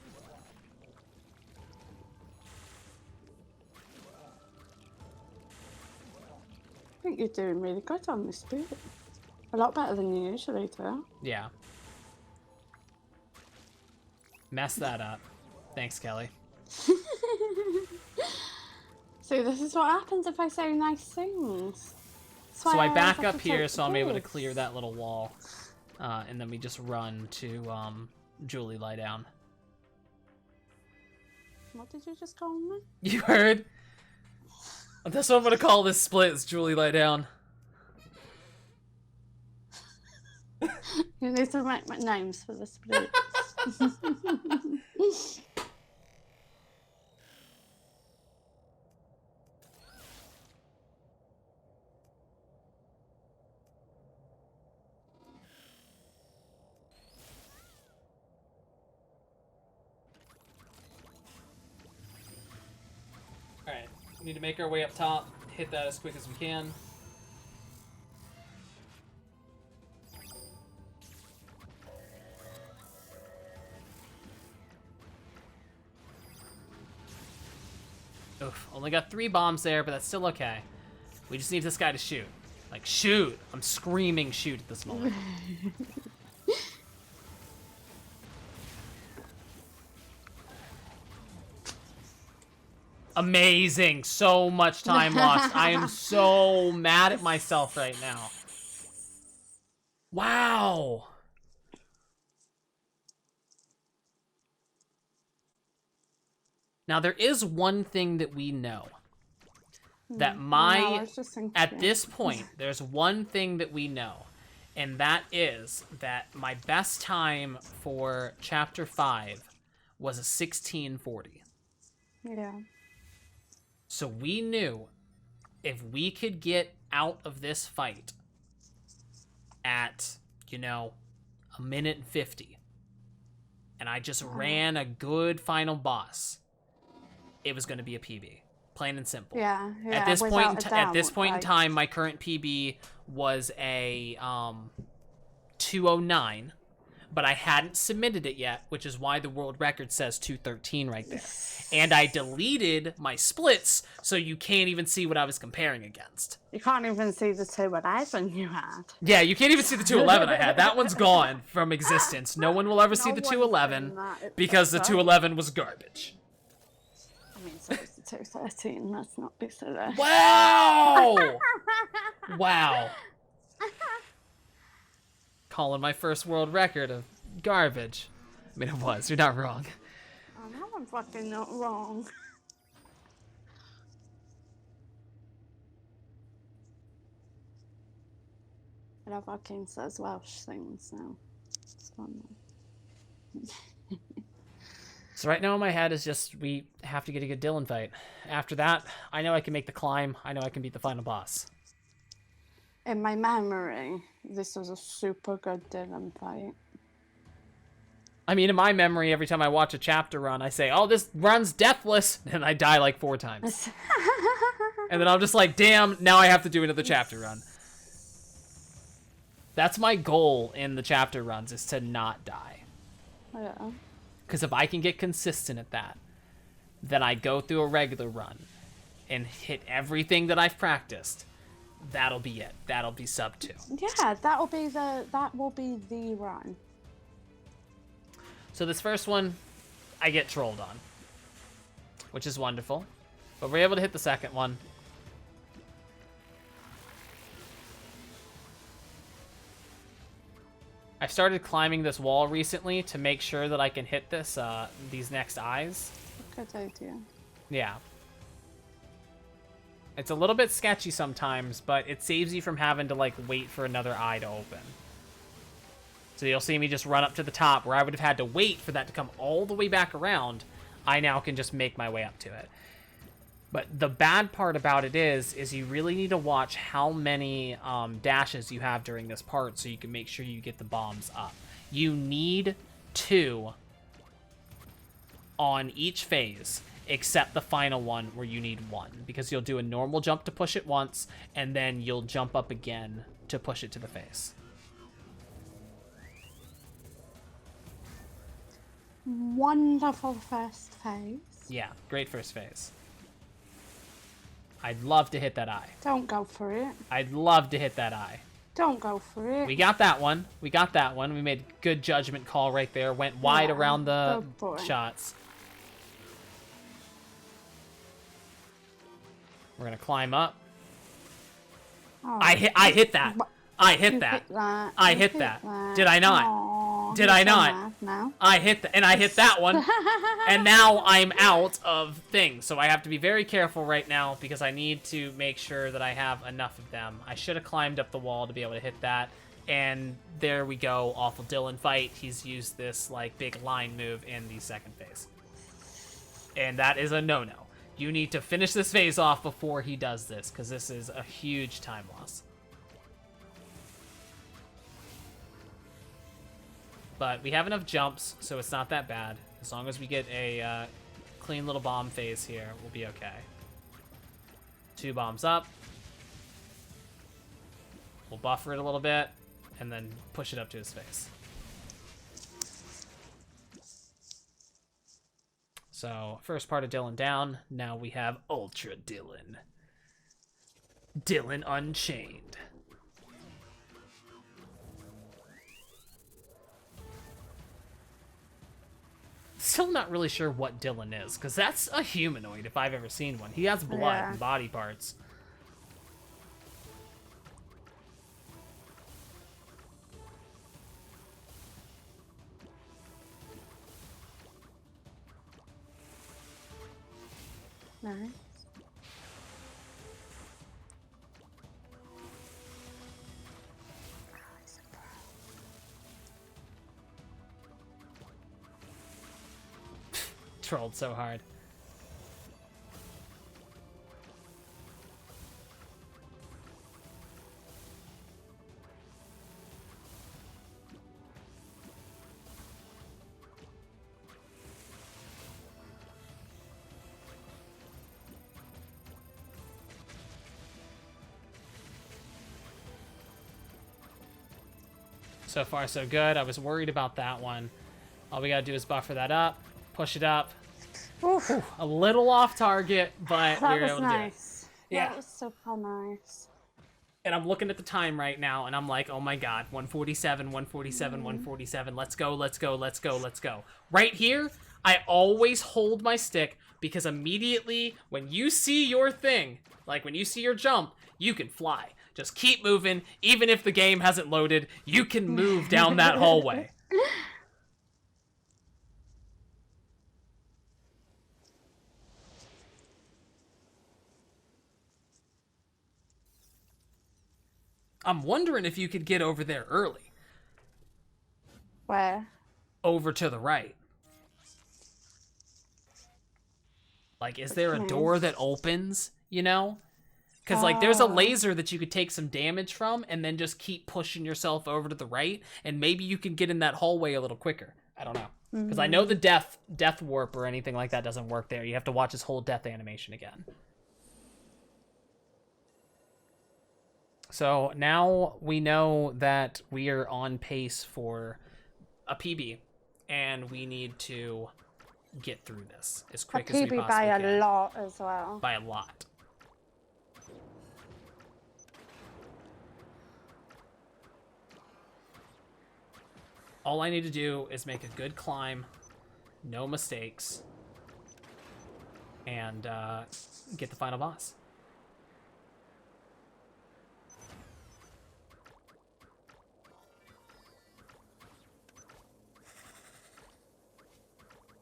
I think you're doing really good on this bit. A lot better than you usually do. Yeah. Mess that up. Thanks, Kelly. See, this is what happens if I say nice things. So I back up here so I'm able to clear that little wall. And then we just run to Julie lie down. What did you just call me? You heard? That's what I'm going to call this split, is Julie lie down. You need to write my names for the split. Alright, we need to make our way up top, hit that as quick as we can. Oof, only got 3 bombs there, but that's still okay. We just need this guy to shoot. Like, shoot! I'm screaming shoot at this moment. Amazing! So much time lost. I am so mad at myself right now. Wow. Now, there is one thing that we know. That at this point, there's one thing that we know. And that is that my best time for Chapter 5 was a 1640. Yeah. So we knew if we could get out of this fight at, a minute and 50, and I just ran a good final boss, it was going to be a PB. Plain and simple. Yeah. At this point in time, my current PB was a 209, but I hadn't submitted it yet, which is why the world record says 213 right there. And I deleted my splits, so you can't even see what I was comparing against. You can't even see the 211 you had. Yeah, you can't even see the 211 I had. That one's gone from existence. No one will ever see the 211 because the 211 was garbage. I mean, so it's the 213. Let's not be silly. Wow! Wow. Calling my first world record of garbage. I mean, it was. You're not wrong. Oh, no, I'm fucking not wrong. And I fucking says Welsh things now. It's fun. So right now in my head is just we have to get a good Dylan fight. After that, I know I can make the climb. I know I can beat the final boss. In my memory, this was a super good Dylan fight. I mean, in my memory, every time I watch a chapter run, I say, oh, this run's deathless, and I die like 4 times. And then I'm just like, damn, now I have to do another chapter run. That's my goal in the chapter runs, is to not die. Yeah. Because if I can get consistent at that, then I go through a regular run and hit everything that I've practiced. That'll be it. That'll be sub 2. Yeah, that will be the run. So this first one, I get trolled on, which is wonderful. But we're able to hit the second one. I've started climbing this wall recently to make sure that I can hit this, these next eyes. Good idea. Yeah. It's a little bit sketchy sometimes, but it saves you from having to, like, wait for another eye to open. So you'll see me just run up to the top where I would have had to wait for that to come all the way back around. I now can just make my way up to it. But the bad part about it is you really need to watch how many dashes you have during this part so you can make sure you get the bombs up. You need 2 on each phase, except the final one where you need 1. Because you'll do a normal jump to push it once, and then you'll jump up again to push it to the face. Wonderful first phase. Yeah, great first phase. I'd love to hit that eye. Don't go for it. I'd love to hit that eye. Don't go for it. We got that one. We got that one. We made a good judgment call right there. Went wide around the shots. We're going to climb up. Oh, I hit that. I hit that. I hit that. Did I not? Aww, Did I not? No. I hit that, and I hit that one. And now I'm out of things. So I have to be very careful right now because I need to make sure that I have enough of them. I should have climbed up the wall to be able to hit that. And there we go. Awful Dylan fight. He's used this like big line move in the second phase. And that is a no-no. You need to finish this phase off before he does this because this is a huge time loss. But we have enough jumps, so it's not that bad. As long as we get a clean little bomb phase here, we'll be okay. 2 bombs up. We'll buffer it a little bit, and then push it up to his face. So, first part of Dylan down. Now we have Ultra Dylan. Dylan Unchained. Still not really sure what Dylan is, because that's a humanoid if I've ever seen one. He has blood and body parts. Nice. Trolled so hard. So far, so good. I was worried about that one. All we gotta do is buffer that up, push it up. Oof. Ooh, a little off target, but we That were was able to do it. nice. Yeah. That was super nice. And I'm looking at the time right now, and I'm like, oh my god, 147, 147, 147. Let's go, let's go, let's go, let's go. Right here, I always hold my stick, because immediately when you see your thing, like when you see your jump, you can fly. Just keep moving. Even if the game hasn't loaded, you can move down that hallway. I'm wondering if you could get over there early. Where? Over to the right. Like, is there a door that opens, you know? Because, like, there's a laser that you could take some damage from and then just keep pushing yourself over to the right, and maybe you can get in that hallway a little quicker. I don't know. Because I know the death warp or anything like that doesn't work there. You have to watch his whole death animation again. So now we know that we are on pace for a PB, and we need to get through this as quick as we possibly by can. a lot as well. By a lot. All I need to do is make a good climb, no mistakes, and get the final boss.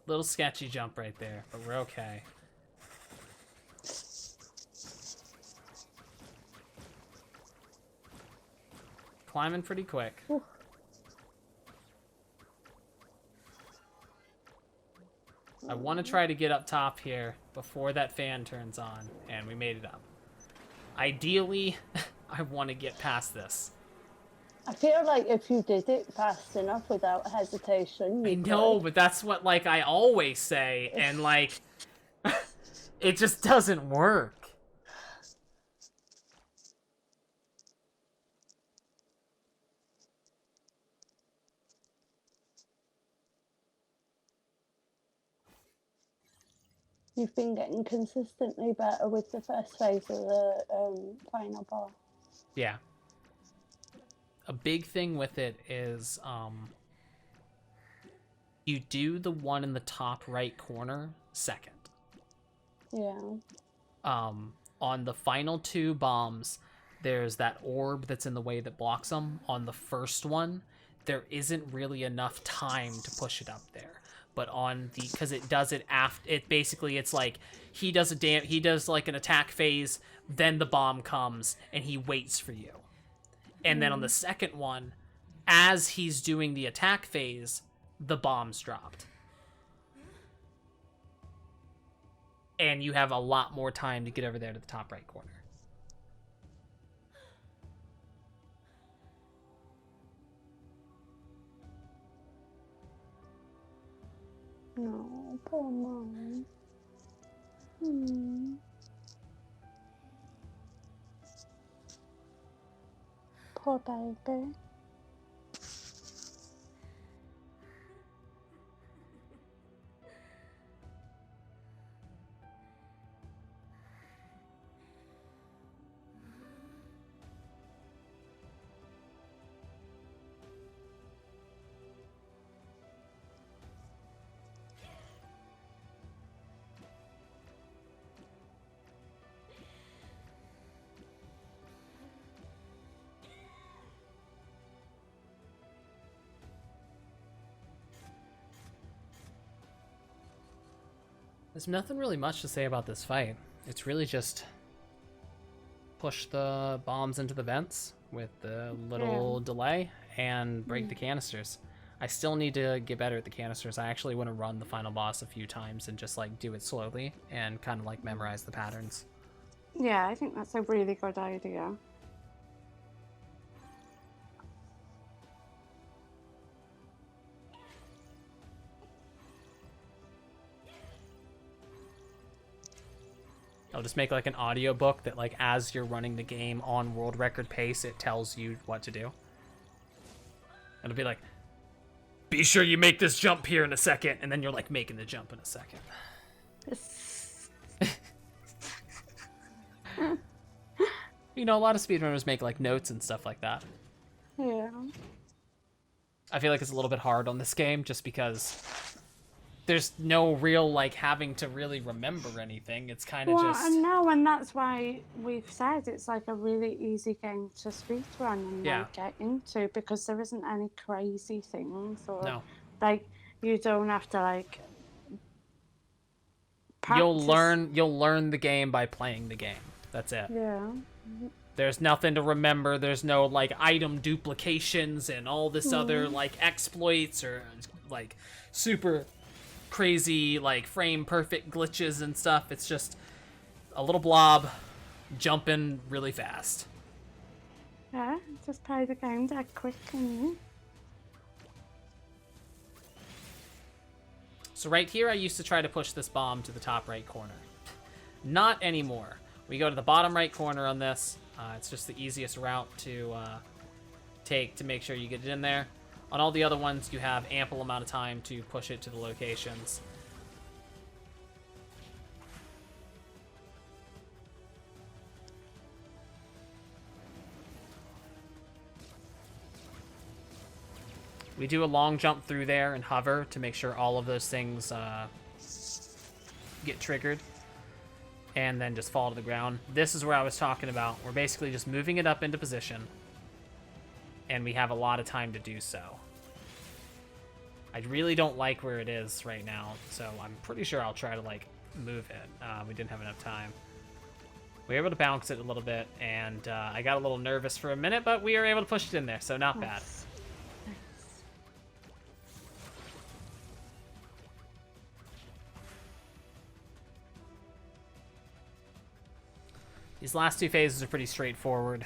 Little sketchy jump right there, but we're okay. Climbing pretty quick. Ooh. I want to try to get up top here before that fan turns on, and we made it up. Ideally, I want to get past this. I feel like if you did it fast enough without hesitation, you I know, but that's what, like, I always say, and, like, it just doesn't work. You've been getting consistently better with the first phase of the final boss. Yeah. A big thing with it is you do the one in the top right corner second. Yeah. On the final two bombs, there's that orb that's in the way that blocks them. On the first one, there isn't really enough time to push it up there. But on the, because it does it after, it basically, it's like he does like an attack phase, then the bomb comes and he waits for you. And then on the second one, as he's doing the attack phase, the bomb's dropped. And you have a lot more time to get over there to the top right corner. No, poor mom. Poor baby. There's nothing really much to say about this fight. It's really just push the bombs into the vents with the little delay and break the canisters. I still need to get better at the canisters. I actually want to run the final boss a few times and just like do it slowly and kind of like memorize the patterns. Yeah, I think that's a really good idea. I'll just make like an audio book that like as you're running the game on world record pace, it tells you what to do. It'll be like, be sure you make this jump here in a second, and then you're like making the jump in a second. You know, a lot of speedrunners make like notes and stuff like that. Yeah. I feel like it's a little bit hard on this game just because there's no real like having to really remember anything. It's kind of just. I know, and that's why we've said it's like a really easy game to speedrun and like get into, because there isn't any crazy things or like you don't have to like practice. You'll learn the game by playing the game. That's it. Yeah. There's nothing to remember. There's no like item duplications and all this other like exploits or like super crazy like frame perfect glitches and stuff. It's just a little blob jumping really fast. Yeah, just play the game that quick and So right here I used to try to push this bomb to the top right corner. Not anymore. We go to the bottom right corner on this. It's just the easiest route to take to make sure you get it in there. On all the other ones, you have ample amount of time to push it to the locations. We do a long jump through there and hover to make sure all of those things get triggered. And then just fall to the ground. This is where I was talking about. We're basically just moving it up into position. And we have a lot of time to do so. I really don't like where it is right now, so I'm pretty sure I'll try to, like, move it. We didn't have enough time. We were able to bounce it a little bit, and I got a little nervous for a minute, but we were able to push it in there, so not bad. These last two phases are pretty straightforward.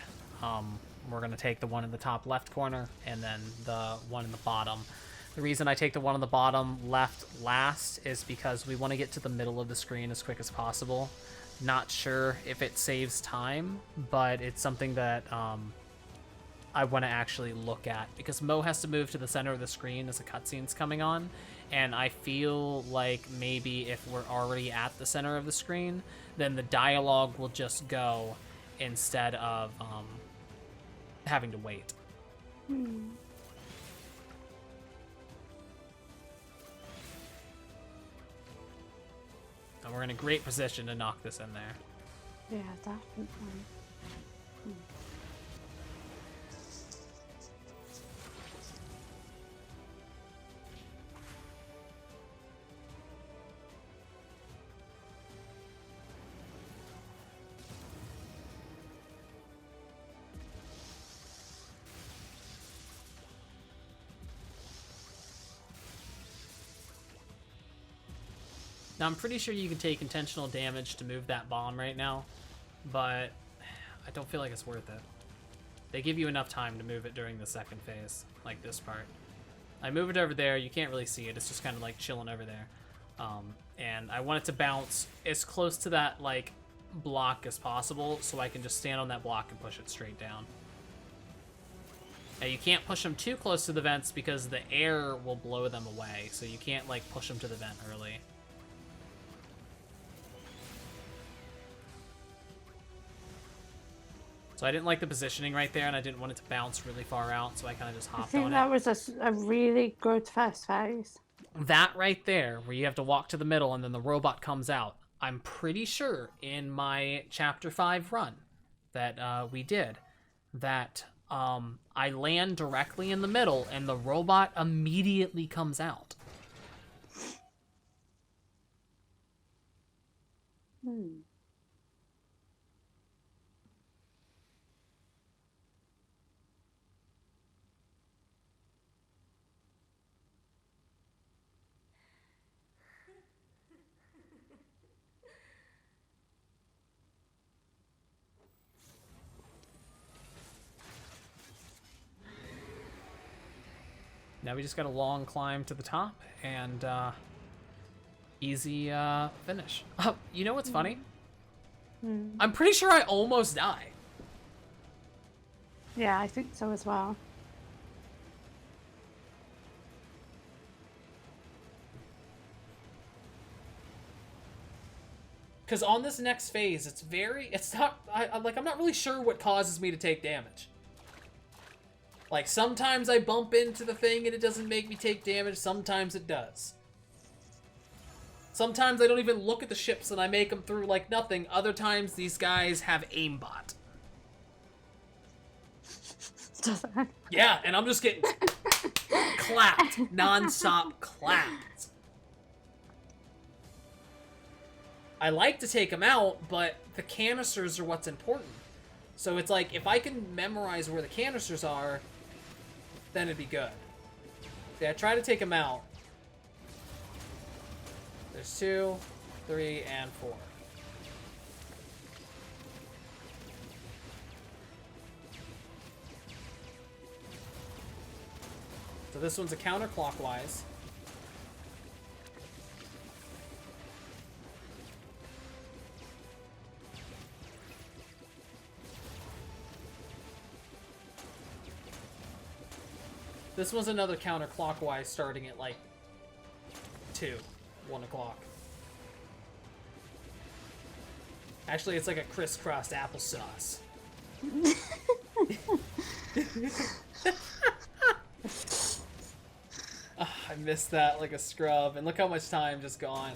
We're going to take the one in the top left corner and then the one in the bottom. The reason I take the one on the bottom left last is because we want to get to the middle of the screen as quick as possible. Not sure if it saves time, but it's something that I want to actually look at, because Mo has to move to the center of the screen as a cutscene's coming on, and I feel like maybe if we're already at the center of the screen, then the dialogue will just go instead of having to wait. And we're in a great position to knock this in there. yeah, definitely. Now, I'm pretty sure you can take intentional damage to move that bomb right now, but I don't feel like it's worth it. They give you enough time to move it during the second phase, like this part. I move it over there, you can't really see it, it's just kind of like chilling over there. And I want it to bounce as close to that like block as possible so I can just stand on that block and push it straight down. Now, you can't push them too close to the vents because the air will blow them away, so you can't like push them to the vent early. So I didn't like the positioning right there, and I didn't want it to bounce really far out, so I kind of just hopped on it. I think that was a really good first phase. That right there, where you have to walk to the middle and then the robot comes out, I'm pretty sure in my Chapter 5 run that we did, that I land directly in the middle and the robot immediately comes out. now we just got a long climb to the top and easy finish. Oh, you know what's funny? I'm pretty sure I almost die. Yeah, I think so as well. Because on this next phase, it's not, I'm not really sure what causes me to take damage. Like, sometimes I bump into the thing and it doesn't make me take damage, sometimes it does. Sometimes I don't even look at the ships and I make them through like nothing, other times these guys have aimbot. Yeah, and I'm just getting clapped, non-stop clapped. I like to take them out, but the canisters are what's important. So it's like, if I can memorize where the canisters are, then it'd be good. See, I try to take them out. There's 2, 3, and 4. So this one's a counterclockwise. This one's another counterclockwise starting at like 1 o'clock. Actually, it's like a crisscrossed applesauce. Oh, I missed that like a scrub, and look how much time just gone.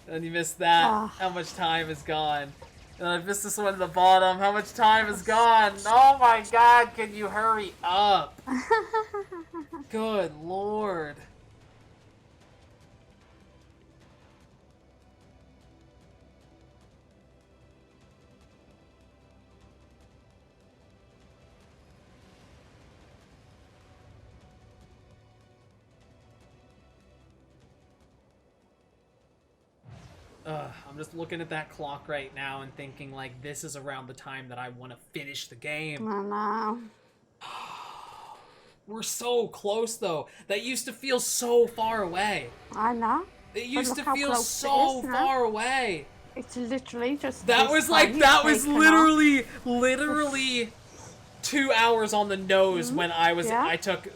And you missed that, how much time is gone. And I missed this one at the bottom, how much time is gone. Oh my god, can you hurry up? Good lord. I'm just looking at that clock right now and thinking, like, this is around the time that I want to finish the game. I know. We're so close, though. That used to feel so far away. I know. It used to feel so far away. It's literally just. That was like, that was literally 2 hours on the nose when I was, I took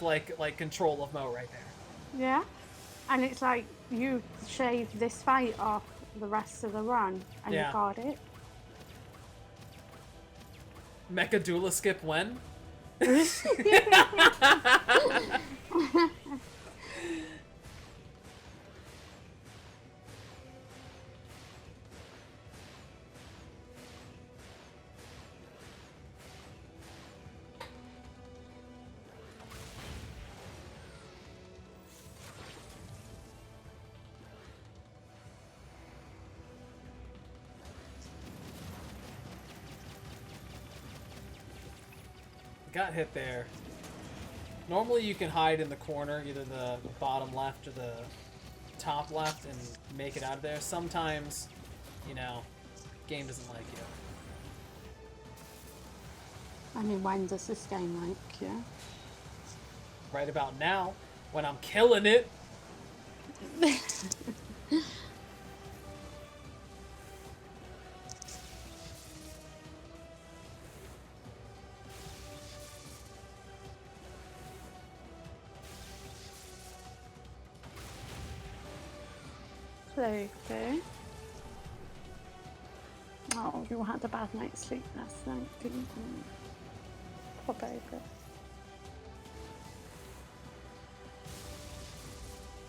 like control of Mo right there. Yeah. And it's like, you shaved this fight off the rest of the run, and you got it. Mecha Doula skip when? Got hit there. Normally you can hide in the corner, either the bottom left or the top left, and make it out of there. Sometimes, you know, game doesn't like you. I mean, when does this game like you? Right about now, when I'm killing it. Sleepy. Oh, you had a bad night's sleep last night, didn't you? Poor baby.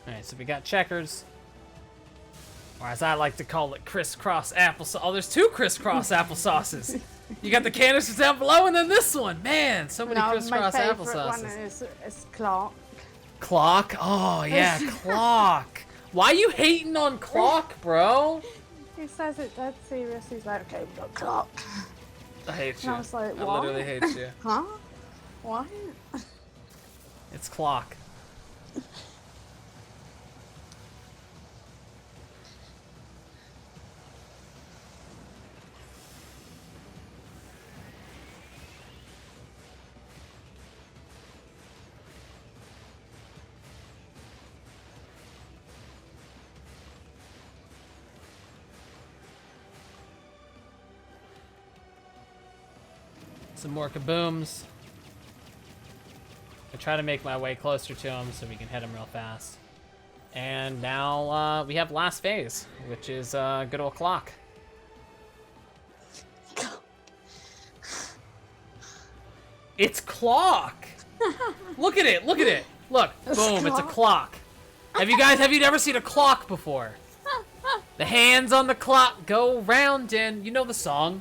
Alright, so we got checkers. Or as I like to call it, crisscross applesauce. Oh, there's 2 crisscross applesauces. You got the canisters down below and then this one. Man, so many crisscross applesauces. My favorite one is Clock. Clock? Oh, yeah, Clock. Why you hating on Clock, bro? He says it dead serious. He's like, okay, we got Clock. I hate you. I was like, what? I literally hate you. Huh? What? It's Clock. Some more kabooms. I try to make my way closer to him so we can hit him real fast. And now we have last phase, which is good old clock. It's clock. Look at it. Look at it. Look. Boom. It's a clock. Have you ever seen a clock before? The hands on the clock go round and you know the song.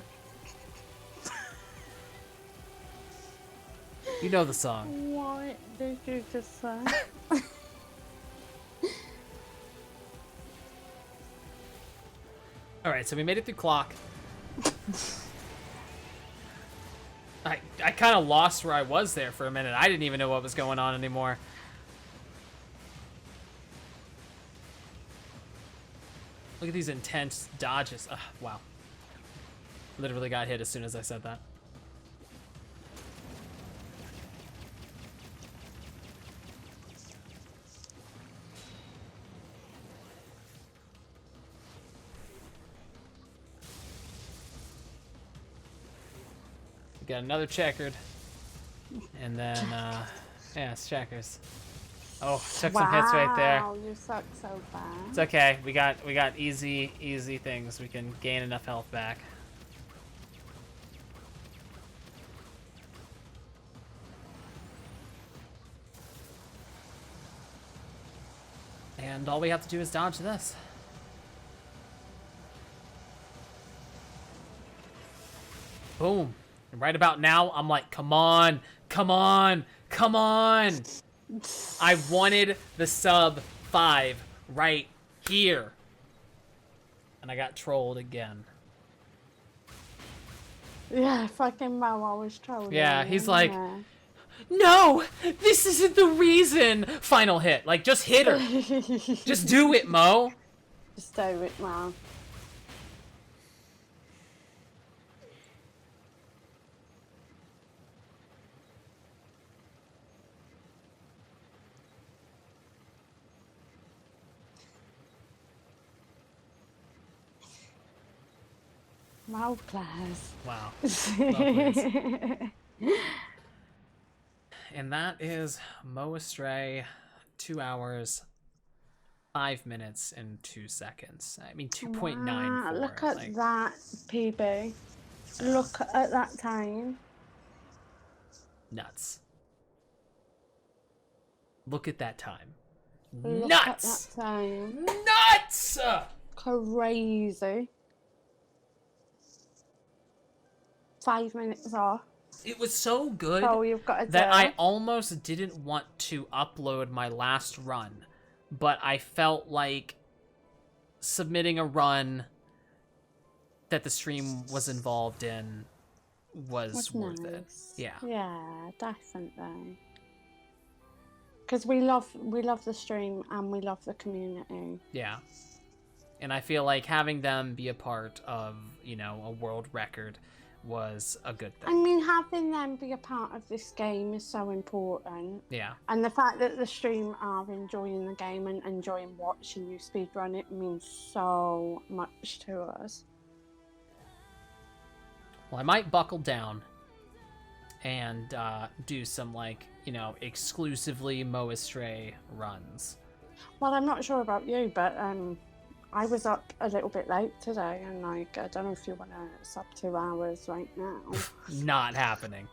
You know the song. What did you just say? All right, so we made it through clock. I kind of lost where I was there for a minute. I didn't even know what was going on anymore. Look at these intense dodges. Ugh, wow. Literally got hit as soon as I said that. Got another checkered, and then yeah, it's checkers. Oh, took some hits right there. Wow, you suck so bad. It's okay. We got easy things. We can gain enough health back. And all we have to do is dodge this. Boom. And right about now, I'm like, come on, come on, come on. I wanted the sub 5 right here. And I got trolled again. Yeah, fucking Mo always trolling. Yeah, he's like, no, this isn't the reason. Final hit. Like, just hit her. Just do it, Mo. Just do it, Mo. Wow, class. Wow. Lovely. And that is Mo Astray, 2 hours, 5 minutes, and 2 seconds. I mean, 2.94. Wow, look at that, PB. Look at that time. Nuts. Look at that time. Look Nuts! at that time. Nuts! Crazy. 5 minutes off. It was so good So you've got to that I almost didn't want to upload my last run, but I felt like submitting a run that the stream was involved in was worth it. Yeah. Yeah, definitely. Because we love the stream and we love the community. Yeah. And I feel like having them be a part of, you know, a world record was a good thing. I mean, having them be a part of this game is so important. Yeah. And the fact that the stream are enjoying the game and enjoying watching you speedrun it means so much to us. Well, I might buckle down and do some, like, you know, exclusively Mo Astray runs. Well, I'm not sure about you, but I was up a little bit late today, and like, I don't know if you want to sub 2 hours right now. Not happening.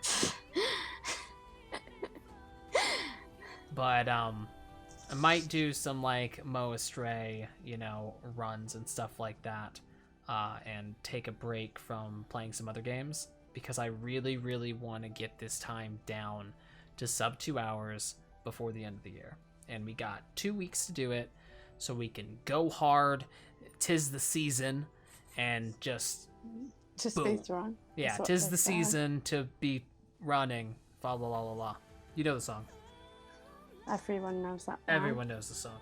But I might do some like Mo Astray, you know, runs and stuff like that, and take a break from playing some other games because I really, really want to get this time down to sub 2 hours before the end of the year, and we got 2 weeks to do it. So we can go hard, 'tis the season, and just speedrun. Yeah, 'tis the season to be running. Fa la la la la. You know the song. Everyone knows that one. Everyone knows the song.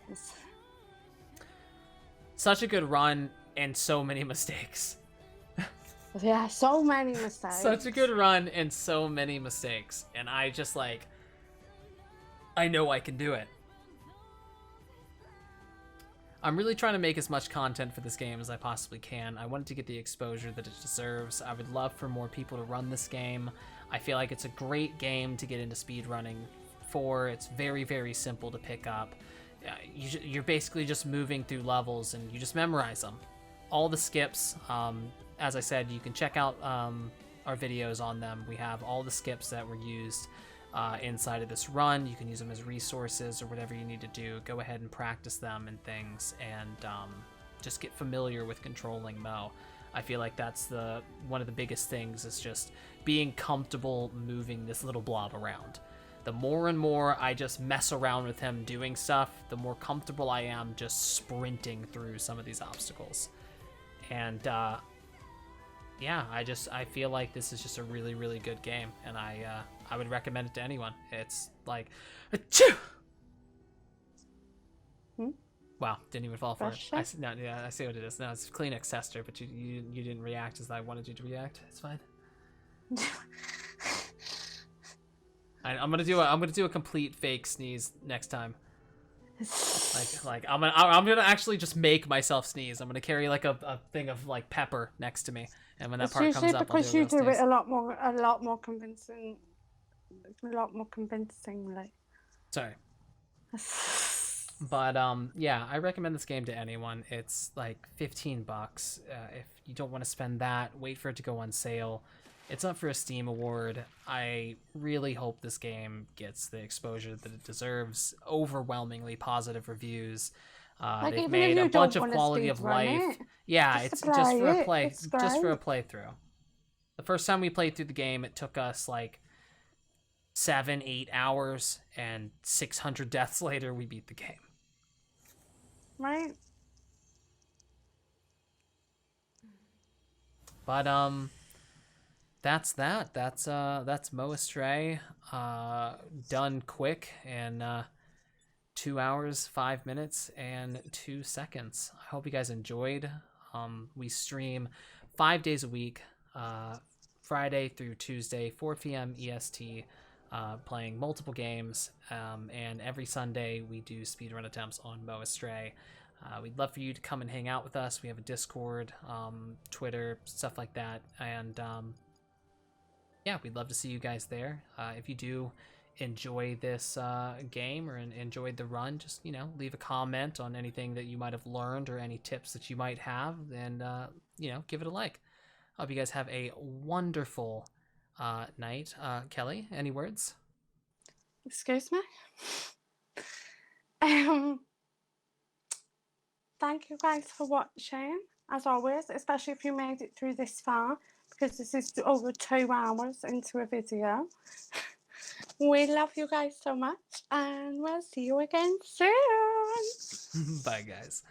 Yes. Such a good run and so many mistakes. Yeah, so many mistakes. Such a good run and so many mistakes. And I just like, I know I can do it. I'm really trying to make as much content for this game as I possibly can. I want it to get the exposure that it deserves. I would love for more people to run this game. I feel like it's a great game to get into speedrunning for. It's very, very simple to pick up. You're basically just moving through levels and you just memorize them. All the skips, as I said, you can check out our videos on them. We have all the skips that were used inside of this run. You can use them as resources or whatever you need to do. Go ahead and practice them and things, and just get familiar with controlling Mo. I feel like that's one of the biggest things, is just being comfortable moving this little blob around. The more and more I just mess around with him doing stuff, the more comfortable I am just sprinting through some of these obstacles. And yeah, I feel like this is just a really, really good game, and I would recommend it to anyone. It's like, achoo! Wow, didn't even fall for it. I see what it is. No, it's Kleenex tester, but you didn't react as I wanted you to react. It's fine. I'm gonna do a complete fake sneeze next time. Like I'm gonna actually just make myself sneeze. I'm gonna carry like a thing of like pepper next to me, and when that part comes up, because you do it a lot more convincingly. Sorry. But yeah, I recommend this game to anyone. It's like $15. If you don't want to spend that, wait for it to go on sale. It's up for a Steam award. I really hope this game gets the exposure that it deserves. Overwhelmingly positive reviews. They've made a bunch of quality of life. Yeah, it's just for a playthrough. The first time we played through the game, it took us like 7-8 hours, and 600 deaths later, we beat the game. Right. But that's that. That's Mo Astray, done quick in 2 hours, 5 minutes, and 2 seconds. I hope you guys enjoyed. We stream 5 days a week, Friday through Tuesday, 4 p.m. EST, playing multiple games, and every Sunday we do speedrun attempts on Mo Astray. We'd love for you to come and hang out with us. We have a Discord, Twitter, stuff like that, and yeah, we'd love to see you guys there. If you do enjoy this game or enjoyed the run, just leave a comment on anything that you might have learned or any tips that you might have, and give it a like. I hope you guys have a wonderful night. Kelly, any words? Excuse me? Thank you guys for watching, as always, especially if you made it through this far, because this is over 2 hours into a video. We love you guys so much, and we'll see you again soon. Bye, guys.